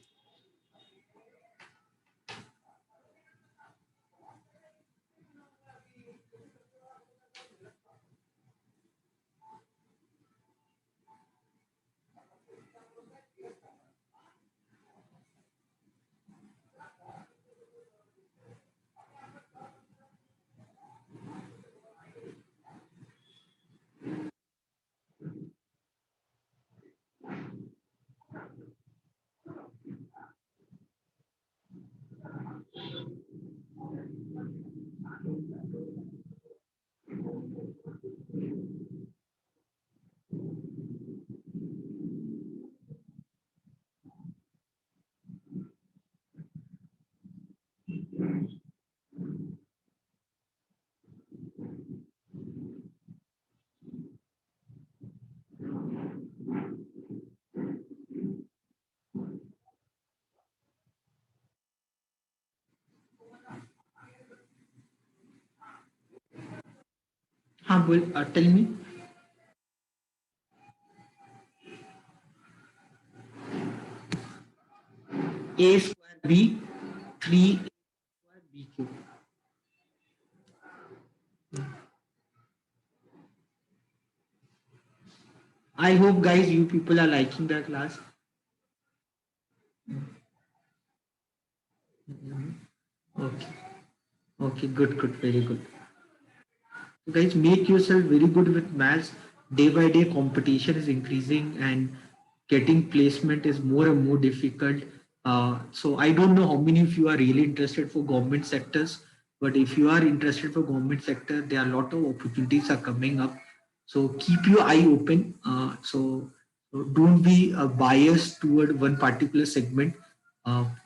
Tell me. A square B 3 square B cube. I hope guys you people are liking the class. Okay. Okay, good, very good. Guys, make yourself very good with maths. Day by day competition is increasing and getting placement is more and more difficult. So I don't know how many of you are really interested for government sectors, but if you are interested for government sector, there are a lot of opportunities are coming up. So keep your eye open. So don't be biased toward one particular segment.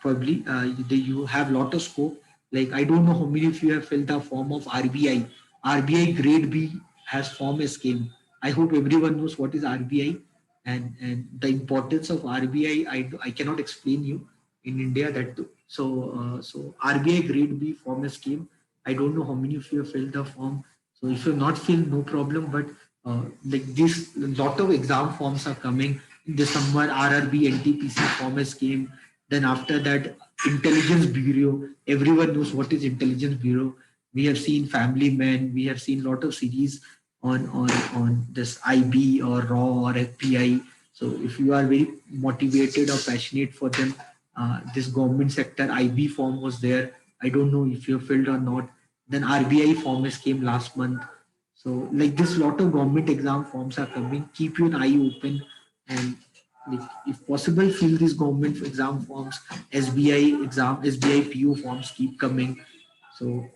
Probably you have a lot of scope. Like I don't know how many of you have filled the form of RBI. RBI Grade B has formed a scheme. I hope everyone knows what is RBI and the importance of RBI. I cannot explain you in India that too. So RBI Grade B form a scheme. I don't know how many of you have filled the form. So if you're not filled, no problem. But like this, lot of exam forms are coming in December. RRB NTPC form a scheme. Then after that, Intelligence Bureau. Everyone knows what is Intelligence Bureau. We have seen Family Man. We have seen a lot of series on this IB or RAW or FPI. So if you are very motivated or passionate for them, this government sector IB form was there. I don't know if you filled or not. Then RBI form has came last month. So like this, lot of government exam forms are coming. Keep your eye open and like, if possible, fill these government exam forms, SBI exam, SBI PO forms keep coming. So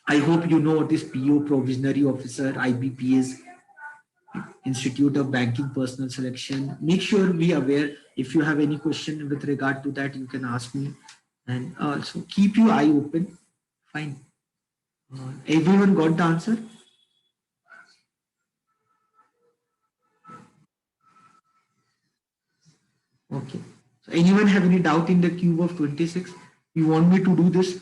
I hope you know what is PO, provisionary officer, IBPS, Institute of Banking Personal Selection. Make sure be aware. If you have any question with regard to that, you can ask me. And so keep your eye open. Fine. Everyone got the answer? Okay. So anyone have any doubt in the cube of 26? You want me to do this?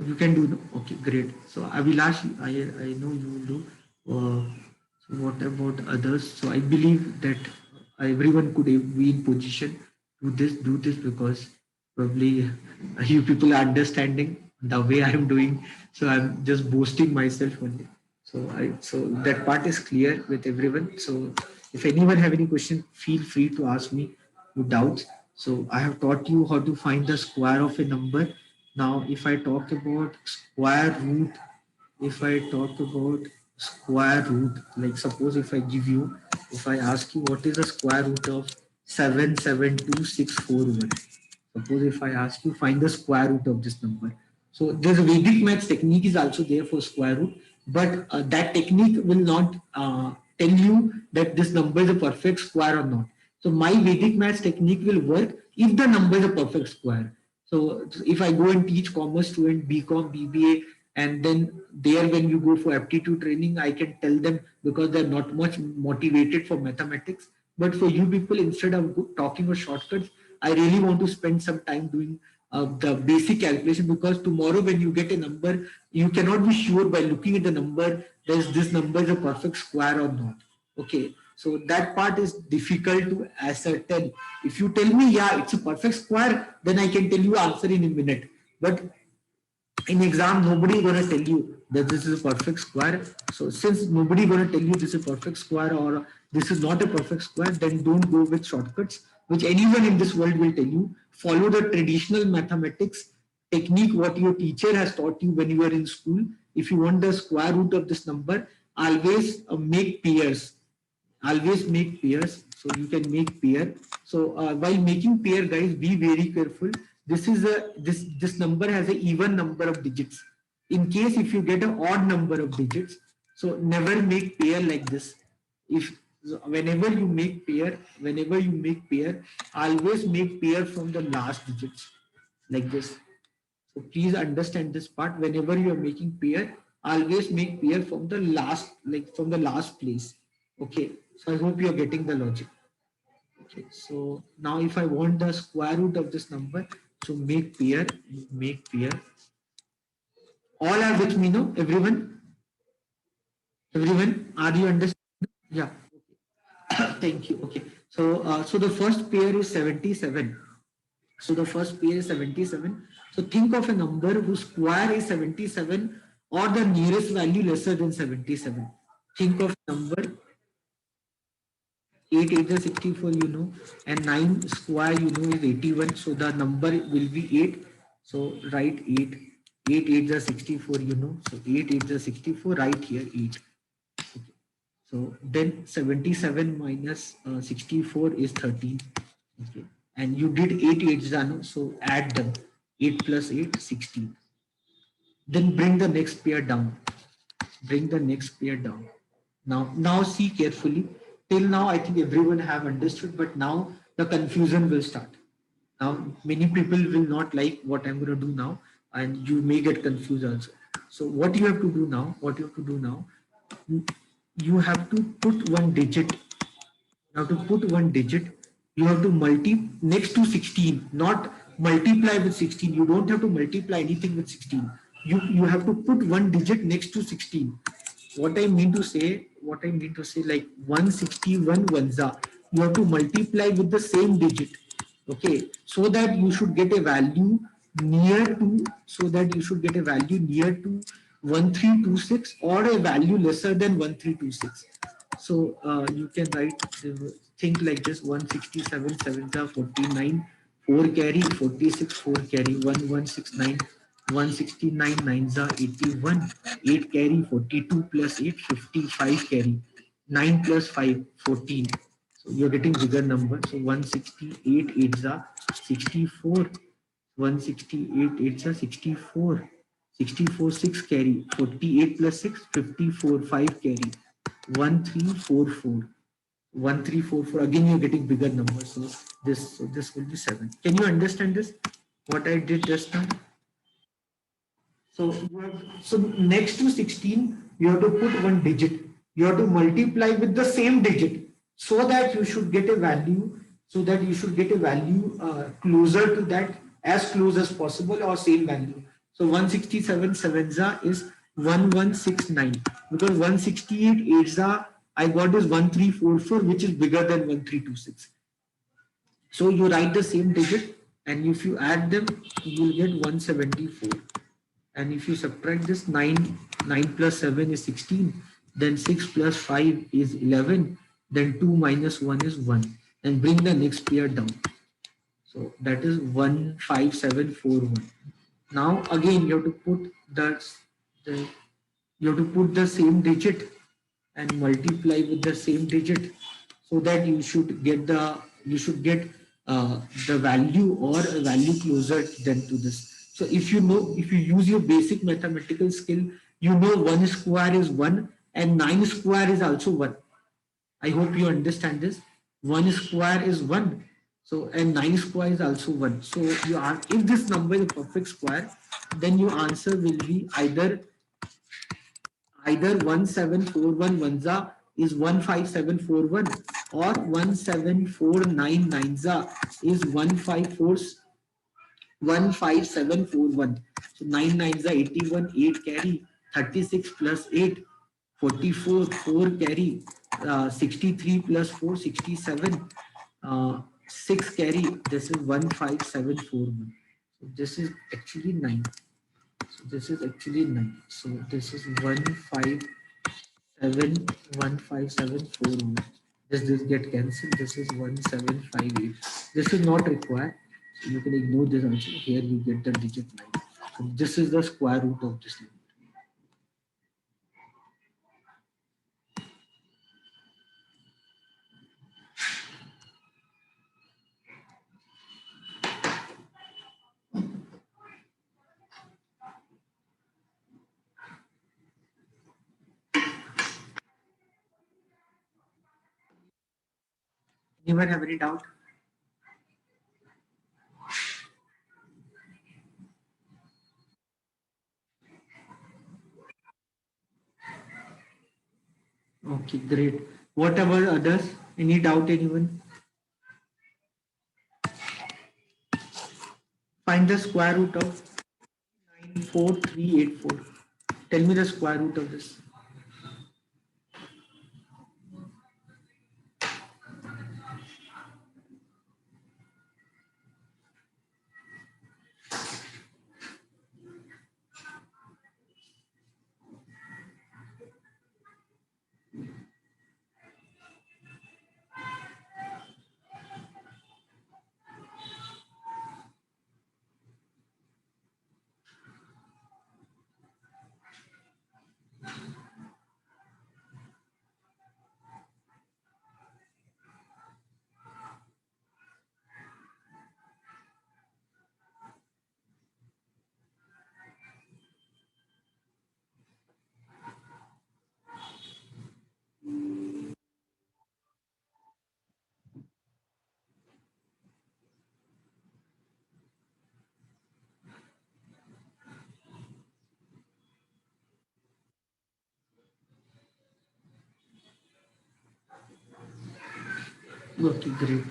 You can do no? Okay, great. So I will ask you, I know you will do. So what about others? So I believe that everyone could be in position to do this because probably you people are understanding the way I am doing. So I'm just boasting myself only. So that part is clear with everyone. So if anyone have any question, feel free to ask me your doubts. So I have taught you how to find the square of a number. Now, if I talk about square root, if I talk about square root, like suppose if I give you, if I ask you what is the square root of 772641. Suppose if I ask you find the square root of this number. So there's a Vedic maths technique is also there for square root, but that technique will not tell you that this number is a perfect square or not. So my Vedic maths technique will work if the number is a perfect square. So if I go and teach commerce student, BCom, BBA, and then there when you go for aptitude training, I can tell them because they're not much motivated for mathematics. But for you people, instead of talking of shortcuts, I really want to spend some time doing the basic calculation because tomorrow when you get a number, you cannot be sure by looking at the number, does this number is a perfect square or not. Okay. So that part is difficult to ascertain. If you tell me, yeah, it's a perfect square, then I can tell you answer in a minute. But in exam, nobody is going to tell you that this is a perfect square. So since nobody is going to tell you this is a perfect square or this is not a perfect square, then don't go with shortcuts, which anyone in this world will tell you. Follow the traditional mathematics technique, what your teacher has taught you when you were in school. If you want the square root of this number, always make pairs. Always make pairs. So you can make pair. So while making pair, guys, be very careful. This number has an even number of digits. In case if you get an odd number of digits, so never make pair like this. If whenever you make pair, always make pair from the last digits like this. So please understand this part. Whenever you are making pair, always make pair from the last, like from the last place. Okay. So I hope you are getting the logic. Okay. So now if I want the square root of this number, so make pair, make pair. All are with me, no? Everyone, are you understanding? Yeah. Thank you. Okay. So the first pair is 77. So the first pair is 77. So think of a number whose square is 77 or the nearest value lesser than 77. Think of a number 8 8 is 64, you know, and 9 square, you know, is 81. So the number will be 8. So write 8. 8 8 is 64, you know. So 8 8 is 64, right here 8. Okay. So then 77 minus 64 is 13. Okay. And you did 8 8 Zano, so add them. 8 plus 8, 16. Then bring the next pair down. Bring the next pair down. Now see carefully. Till now, I think everyone have understood, but now the confusion will start. Now, many people will not like what I'm going to do now, and you may get confused also. So what you have to do now, you have to put one digit. You have to put one digit. You have to next to 16, not multiply with 16. You don't have to multiply anything with 16. You have to put one digit next to 16. What I mean to say, like 161 ones you have to multiply with the same digit. Okay, so that you should get a value near to, 1326 or a value lesser than 1326. So you can write, think like this: 167 sevens are 49, 4 carry, 46 4 carry, 1169, 169 nines are 81, 8 carry, 42 plus 8 55 carry. 9 plus 5, 14. So you're getting bigger number. So 168 8s are 64. 168 8s are 64. 64 6 carry. 48 plus 6, 54 5 carry. 1344. 1344. Again, you're getting bigger numbers. So this will be 7. Can you understand this? What I did just now? So next to 16, you have to put one digit. You have to multiply with the same digit so that you should get a value, closer to that, as close as possible, or same value. So 167 sevenza is 1169, because 168 eights I got is 1344, which is bigger than 1326. So you write the same digit, and if you add them, you will get 174. And if you subtract this, 9 plus 7 is 16, then 6 plus 5 is 11, then 2 minus 1 is 1, and bring the next pair down. So that is 15741. Now again you have to put the you have to put the same digit and multiply with the same digit, so that you should get the value, or a value closer than to this. So if you use your basic mathematical skill, you know 1 square is 1 and 9 square is also 1. I hope you understand this. 1 square is 1. So, and 9 square is also 1. So you are, if this number is a perfect square, then your answer will be either 1741 ones is 15741, or 17499 is 15741. So 9 nines are 81, 8 carry, 36 plus 8, 44, 4 carry, 63 plus 4, 67, 6 carry. This is 15741. So this is actually 9. So this is actually 9. So this is 157,15741. This get cancelled. This is 1758. This is not required. So you can ignore this answer. Here you get the digit 9. So this is the square root of this number. Anyone have any doubt? Okay, great. What about others? Any doubt, anyone? Find the square root of 94384. Tell me the square root of this. Okay, great.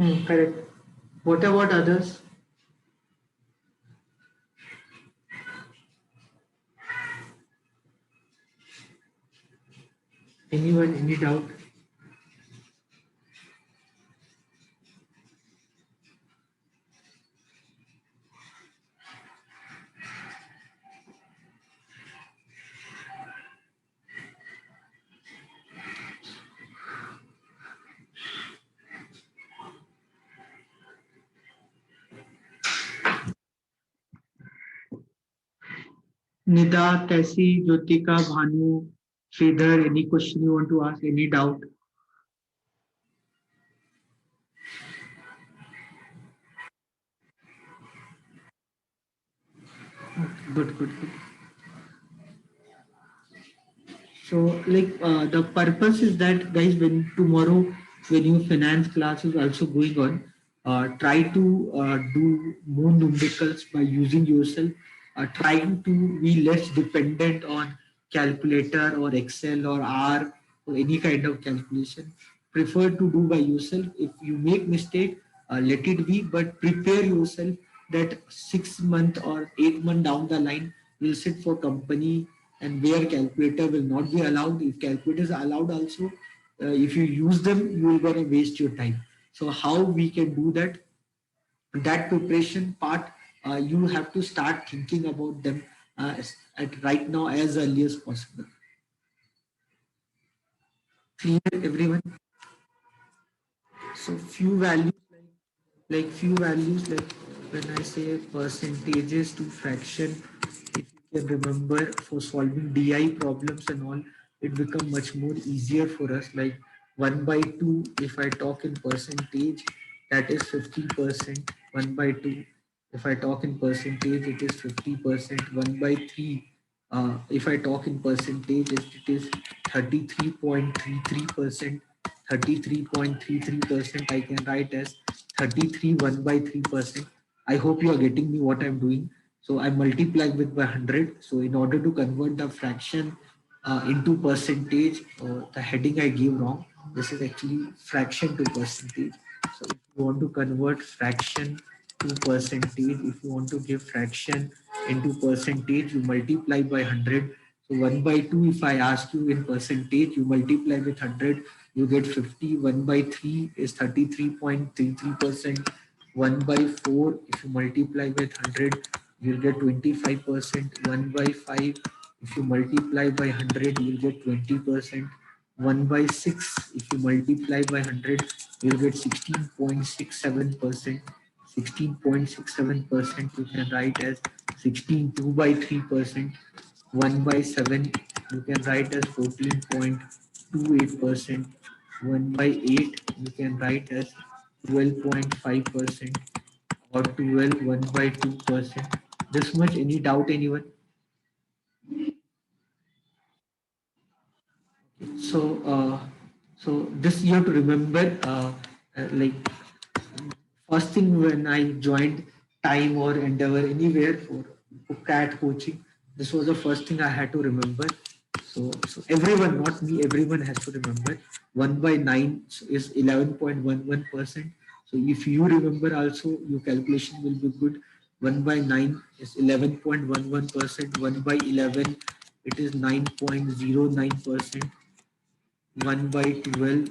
Correct. What about others? Anyone, any doubt? Nida, Tessie, Jyotika, Bhanu, Sridhar, any question you want to ask, any doubt? Good, good, good. So, like, the purpose is that, guys, when tomorrow, when your finance class is also going on, try to do more numericals by using yourself, trying to be less dependent on calculator or Excel or R or any kind of calculation. Prefer to do by yourself. If you make mistake, let it be, but prepare yourself that 6 month or 8 month down the line, you'll sit for company and where calculator will not be allowed. If calculators are allowed also, if you use them, you will gonna waste your time. So how we can do that? That preparation part, you have to start thinking about them at right now as early as possible. Clear, everyone? So few values like when I say percentages to fraction, if you can remember for solving DI problems and all, it become much more easier for us. Like 1/2, if I talk in percentage, that is 50%. 1/2, if I talk in percentage, it is 50%. 1/3, if I talk in percentage, it is 33.33%. 33.33% I can write as 33 1/3%. I hope you are getting me what I'm doing. So I multiply with by 100. So in order to convert the fraction into percentage, the heading I gave wrong. This is actually fraction to percentage. So if you want to convert fraction to percentage, if you want to give fraction into percentage, you multiply by 100. So 1/2, if I ask you in percentage, you multiply with 100, you get 50. 1/3 is 33.33%. 1/4, if you multiply with 100, you'll get 25%. 1/5, if you multiply by 100, you'll get 20%. 1/6, if you multiply by 100, you'll get 16.67%. 16.67% you can write as 16 2/3%. 1/7 you can write as 14.28%. 1/8 you can write as 12.5% or 12 1/2%. This much, any doubt, anyone? So, so this you have to remember, like first thing when I joined Time or Endeavor anywhere for CAT coaching, this was the first thing I had to remember. So everyone, not me, everyone has to remember 1/9 is 11.11%. So if you remember also, your calculation will be good. 1/9 is 11.11%. 1/11, it is 9.09%. 1/12,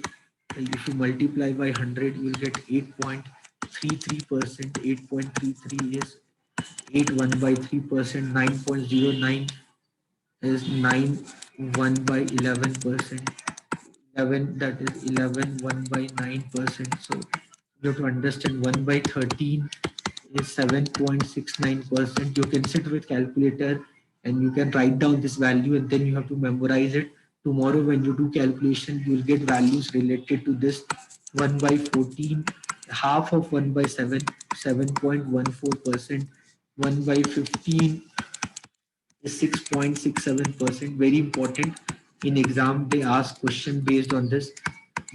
if you multiply by 100, you will get 8.33%. 8.33 is 8 1/3%. 9.09 is 9 1/11%. 11, that is 11 1/9%. So you have to understand 1/13 is 7.69%. You can sit with calculator and you can write down this value and then you have to memorize it. Tomorrow when you do calculation, you will get values related to this. 1/14, half of 1/7, 7.14%. 1/15 is 6.67%. Very important. In exam, they ask question based on this.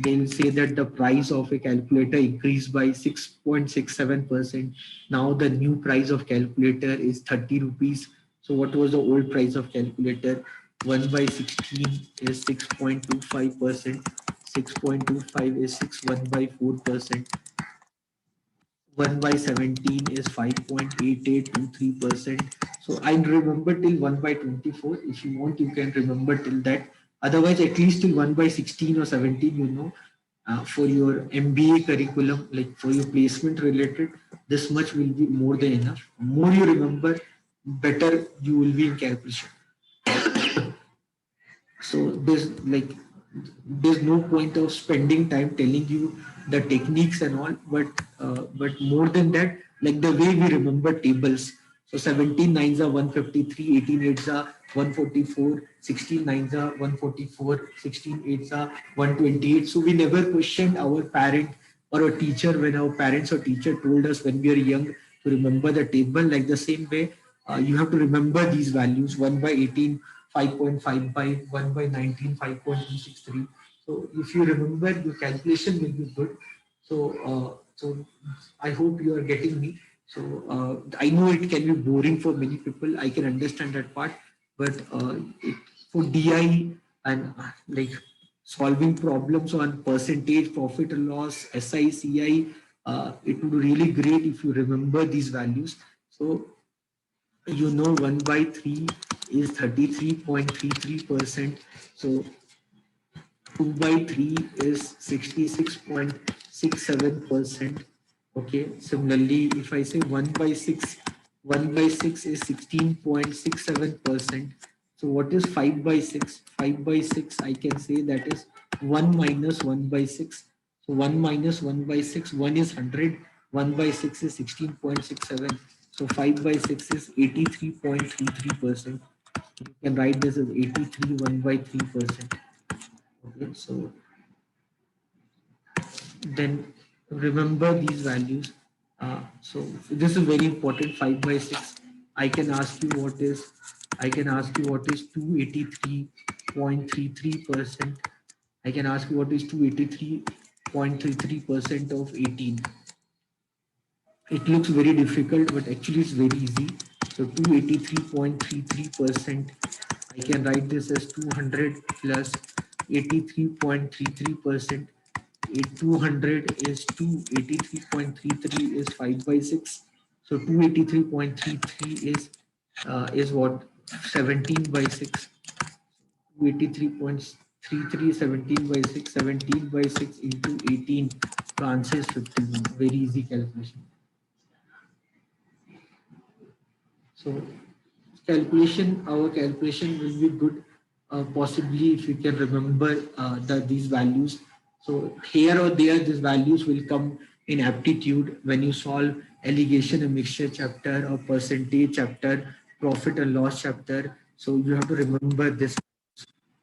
They'll say that the price of a calculator increased by 6.67%. Now the new price of calculator is 30 rupees. So what was the old price of calculator? 1/16 is 6.25%. 6.25 is 6 1/4%. 1 by 17 is 5.8823%. So I remember till 1 by 24. If you want, you can remember till that. Otherwise, at least till 1 by 16 or 17, you know, for your MBA curriculum, like for your placement related, this much will be more than enough. More you remember, better you will be in calculation. So there's no point of spending time telling you the techniques and all, but more than that, like the way we remember tables. So 17 nines are 153, 18 eights are 144, 16 nines are 144, 16 eights are 128. So we never questioned our parent or a teacher when our parents or teacher told us when we are young to remember the table. Like the same way, you have to remember these values: 1 by 18, 5.55, 1 by 19, 5.263. So if you remember, your calculation will be good. So I hope you are getting me. So I know it can be boring for many people. I can understand that part, but for DI and like solving problems on percentage, profit and loss, SI, CI, it would be really great if you remember these values. So you know 1 by 3 is 33.33%. So 2 by 3 is 66.67%. Okay, similarly, if I say 1 by 6, 1 by 6 is 16.67%. So what is 5 by 6? 5 by 6, I can say that is 1 minus 1 by 6. So 1 minus 1 by 6, 1 is 100, 1 by 6 is 16.67. So 5 by 6 is 83.33%. You can write this as 83 1 by 3%. Okay, so then remember these values. So this is very important. 5 by 6. I can ask you what is, I can ask you what is 283.33%. I can ask you what is 283.33% of 18. It looks very difficult, but actually it's very easy. So 283.33%, I can write this as 200 plus 83.33%. 200 is 283.33 is 5 by 6. So 283.33 is what? 17 by 6. 283.33, 17 by 6, 17 by 6 into 18. The answer is 51. Very easy calculation. So our calculation will be good, possibly if you can remember these values. So here or there, these values will come in aptitude when you solve allegation and mixture chapter or percentage chapter, profit and loss chapter. So you have to remember this.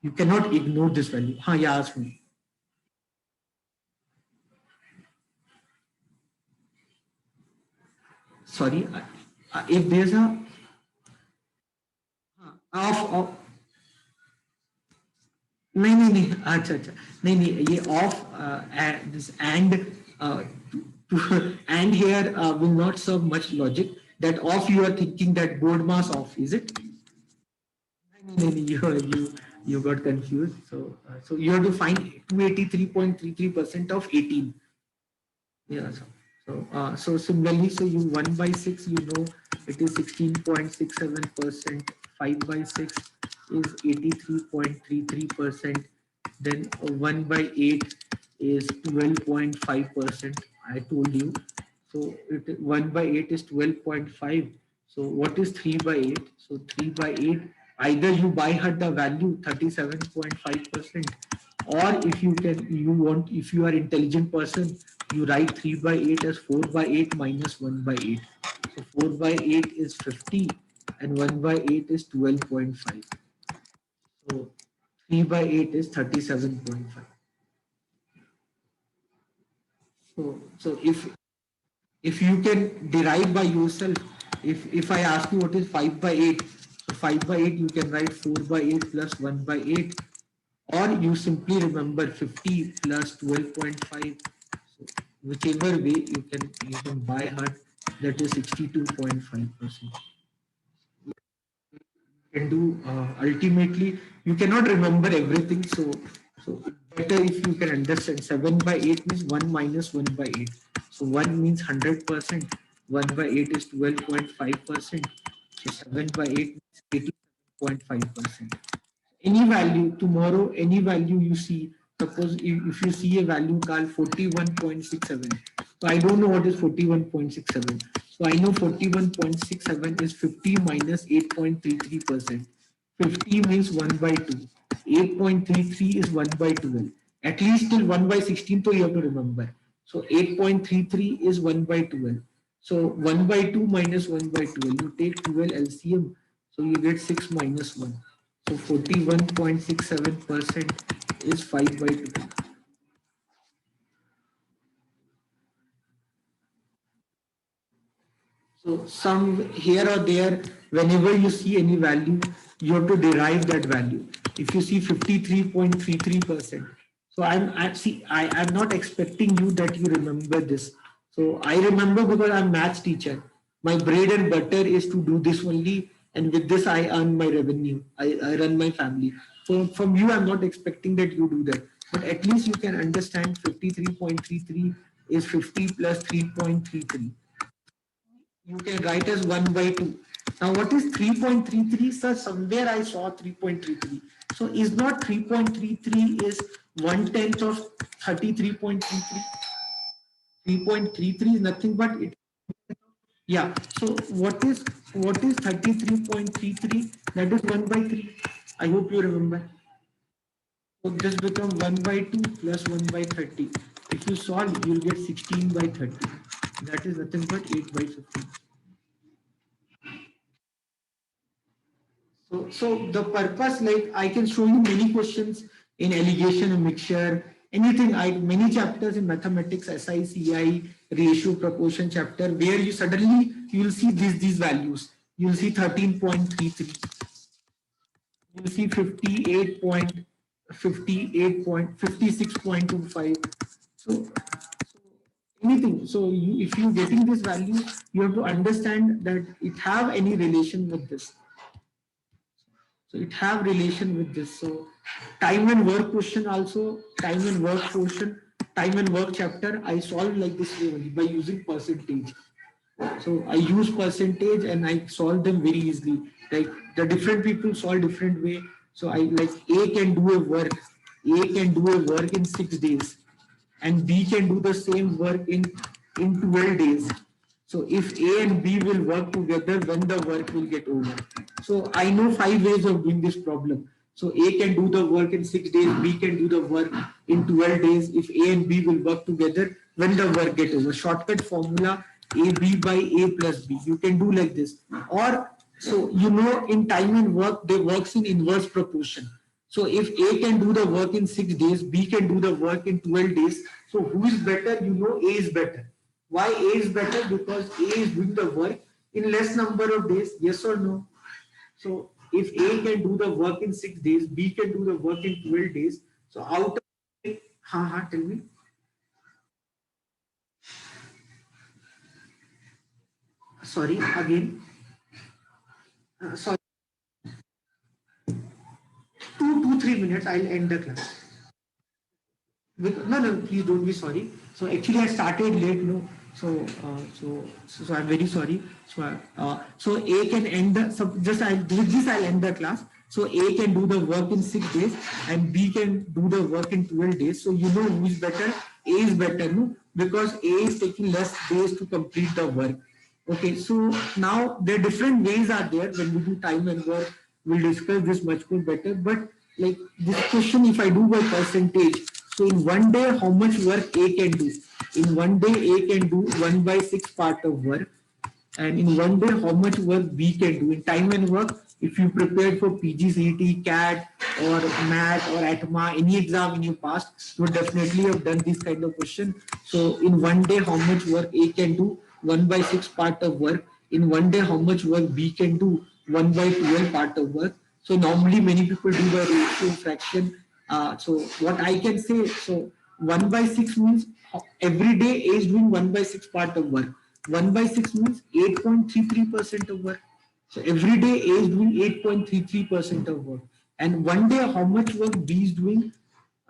You cannot ignore this value. Yeah, ask me. Sorry, if there's a of नहीं अच्छा अच्छा नहीं ये of this and here will not serve much logic. That off you are thinking that board mass off, is it? नहीं you got confused. So you have to find 283.33% of 18. Yeah. So similarly, so you 1 by 6, you know it is 16.67%. 5 by 6 is 83.33%. Then 1 by 8 is 12.5%. I told you. So 1 by 8 is 12.5. So what is 3 by 8? So 3 by 8, either you buy her the value 37.5%, or if you are intelligent person, you write 3 by 8 as 4 by 8 minus 1 by 8. So 4 by 8 is 50 and 1 by 8 is 12.5. So 3 by 8 is 37.5. So if you can derive by yourself, if I ask you what is 5 by 8, so 5 by 8 you can write 4 by 8 plus 1 by 8, or you simply remember 50 plus 12.5. So whichever way you can buy heart, that is 62.5%. Can do ultimately you cannot remember everything, so better if you can understand 7 by 8 means 1 minus 1 by 8. So So 1 means 100%. 1 by 8 is 12.5%. So 7 by 8 is 87.5%. Any value tomorrow, any value you see, suppose if you see a value called 41.67. So I don't know what is 41.67. So I know 41.67 is 50 minus 8.33%. 50 means 1 by 2. 8.33 is 1 by 12. At least till 1 by 16, so you have to remember. So 8.33 is 1 by 12. So 1 by 2 minus 1 by 12. You take 12 LCM. So you get 6 minus 1. So 41.67% is 5 by 2. So some here or there, whenever you see any value, you have to derive that value. If you see 53.33%, so I'm not expecting you that you remember this. So I remember because I'm maths teacher. My bread and butter is to do this only, and with this I earn my revenue. I run my family. So from you, I'm not expecting that you do that. But at least you can understand 53.33 is 50 plus 3.33. You can write as 1 by 2. Now, what is 3.33? Sir, somewhere I saw 3.33. So, is not 3.33 is 1/10 of 33.33? 3.33 is nothing but it. Yeah. So, what is 33.33? That is 1 by 3. I hope you remember. So, this becomes 1 by 2 plus 1 by 30. If you solve, you'll get 16 by 30. That is nothing but 8 by 15. So the purpose, like I can show you many questions in alligation and mixture, anything. Many chapters in mathematics, SI, ratio, proportion chapter, where you suddenly you will see these values. You will see 13.33. You will see 56.25. So anything. So if you getting this value, you have to understand that it have any relation with this. So it have relation with this. So time and work question also, time and work portion, time and work chapter, I solve like this way only by using percentage. So I use percentage and I solve them very easily. Like the different people solve different way. So I like A can do a work. A can do a work in 6 days and B can do the same work in 12 days. So if A and B will work together, when the work will get over. So I know 5 ways of doing this problem. So A can do the work in 6 days, B can do the work in 12 days. If A and B will work together, when the work get over. Shortcut formula AB by A plus B. You can do like this. Or so you know in time and work, they works in inverse proportion. So if A can do the work in 6 days, B can do the work in 12 days. So who is better? You know A is better. Why A is better? Because A is doing the work in less number of days. Yes or no? So if A can do the work in 6 days, B can do the work in 12 days. So out of tell me. Sorry, again. Sorry, 2 3 minutes. I'll end the class. No, please don't be sorry. So actually, I started late. No, so I'm very sorry. So A can end the. So just I with this I'll end the class. So A can do the work in 6 days and B can do the work in 12 days. So you know who is better? A is better, no? Because A is taking less days to complete the work. Okay, so now the different ways are there when we do time and work. We'll discuss this much more better. But like this question, if I do by percentage, so in one day, how much work A can do? In one day, A can do 1 by 6 part of work. And in one day, how much work B can do? In time and work, if you prepared for PGCET, CAT, or MAT, or ATMA, any exam in your past, you would definitely have done this kind of question. So in one day, how much work A can do? 1 by 6 part of work. In one day, how much work B can do? 1 by 12 part of work. So normally many people do the ratio fraction. So what I can say, so 1 by 6 means every day A is doing 1 by 6 part of work. 1 by 6 means 8.33% of work. So every day A is doing 8.33% of work. And one day how much work B is doing?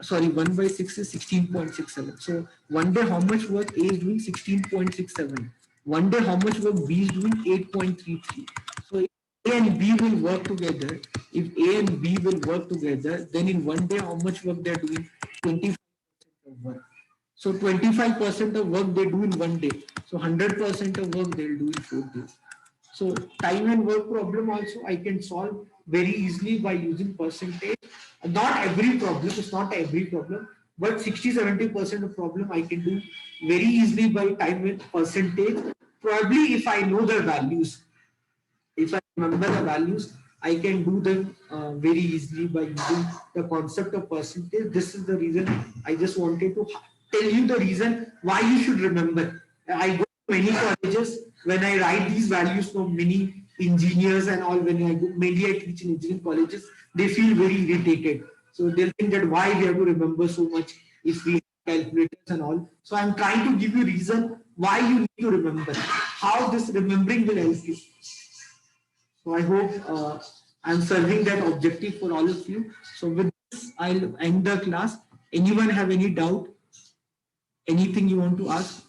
sorry, 1 by 6 is 16.67. So one day how much work A is doing? 16.67. One day how much work B is doing? 8.33. So if A and B will work together, if A and B will work together, then in one day how much work they are doing? 25% of work. So 25% of work they do in one day. So 100% of work they'll do in 4 days. So time and work problem also I can solve very easily by using percentage. Not every problem, it's not every problem, but 60-70% of problem I can do very easily by time and percentage. Probably if I know the values, if I remember the values, I can do them very easily by using the concept of percentage. This is the reason I just wanted to tell you the reason why you should remember. I go to many colleges when I write these values for many engineers and all. When I go, mainly I teach in engineering colleges, they feel very irritated. So they'll think that why we have to remember so much if we have calculators and all. So I'm trying to give you reason why you need to remember, how this remembering will help you. So I hope I'm serving that objective for all of you. So with this, I'll end the class. Anyone have any doubt? Anything you want to ask?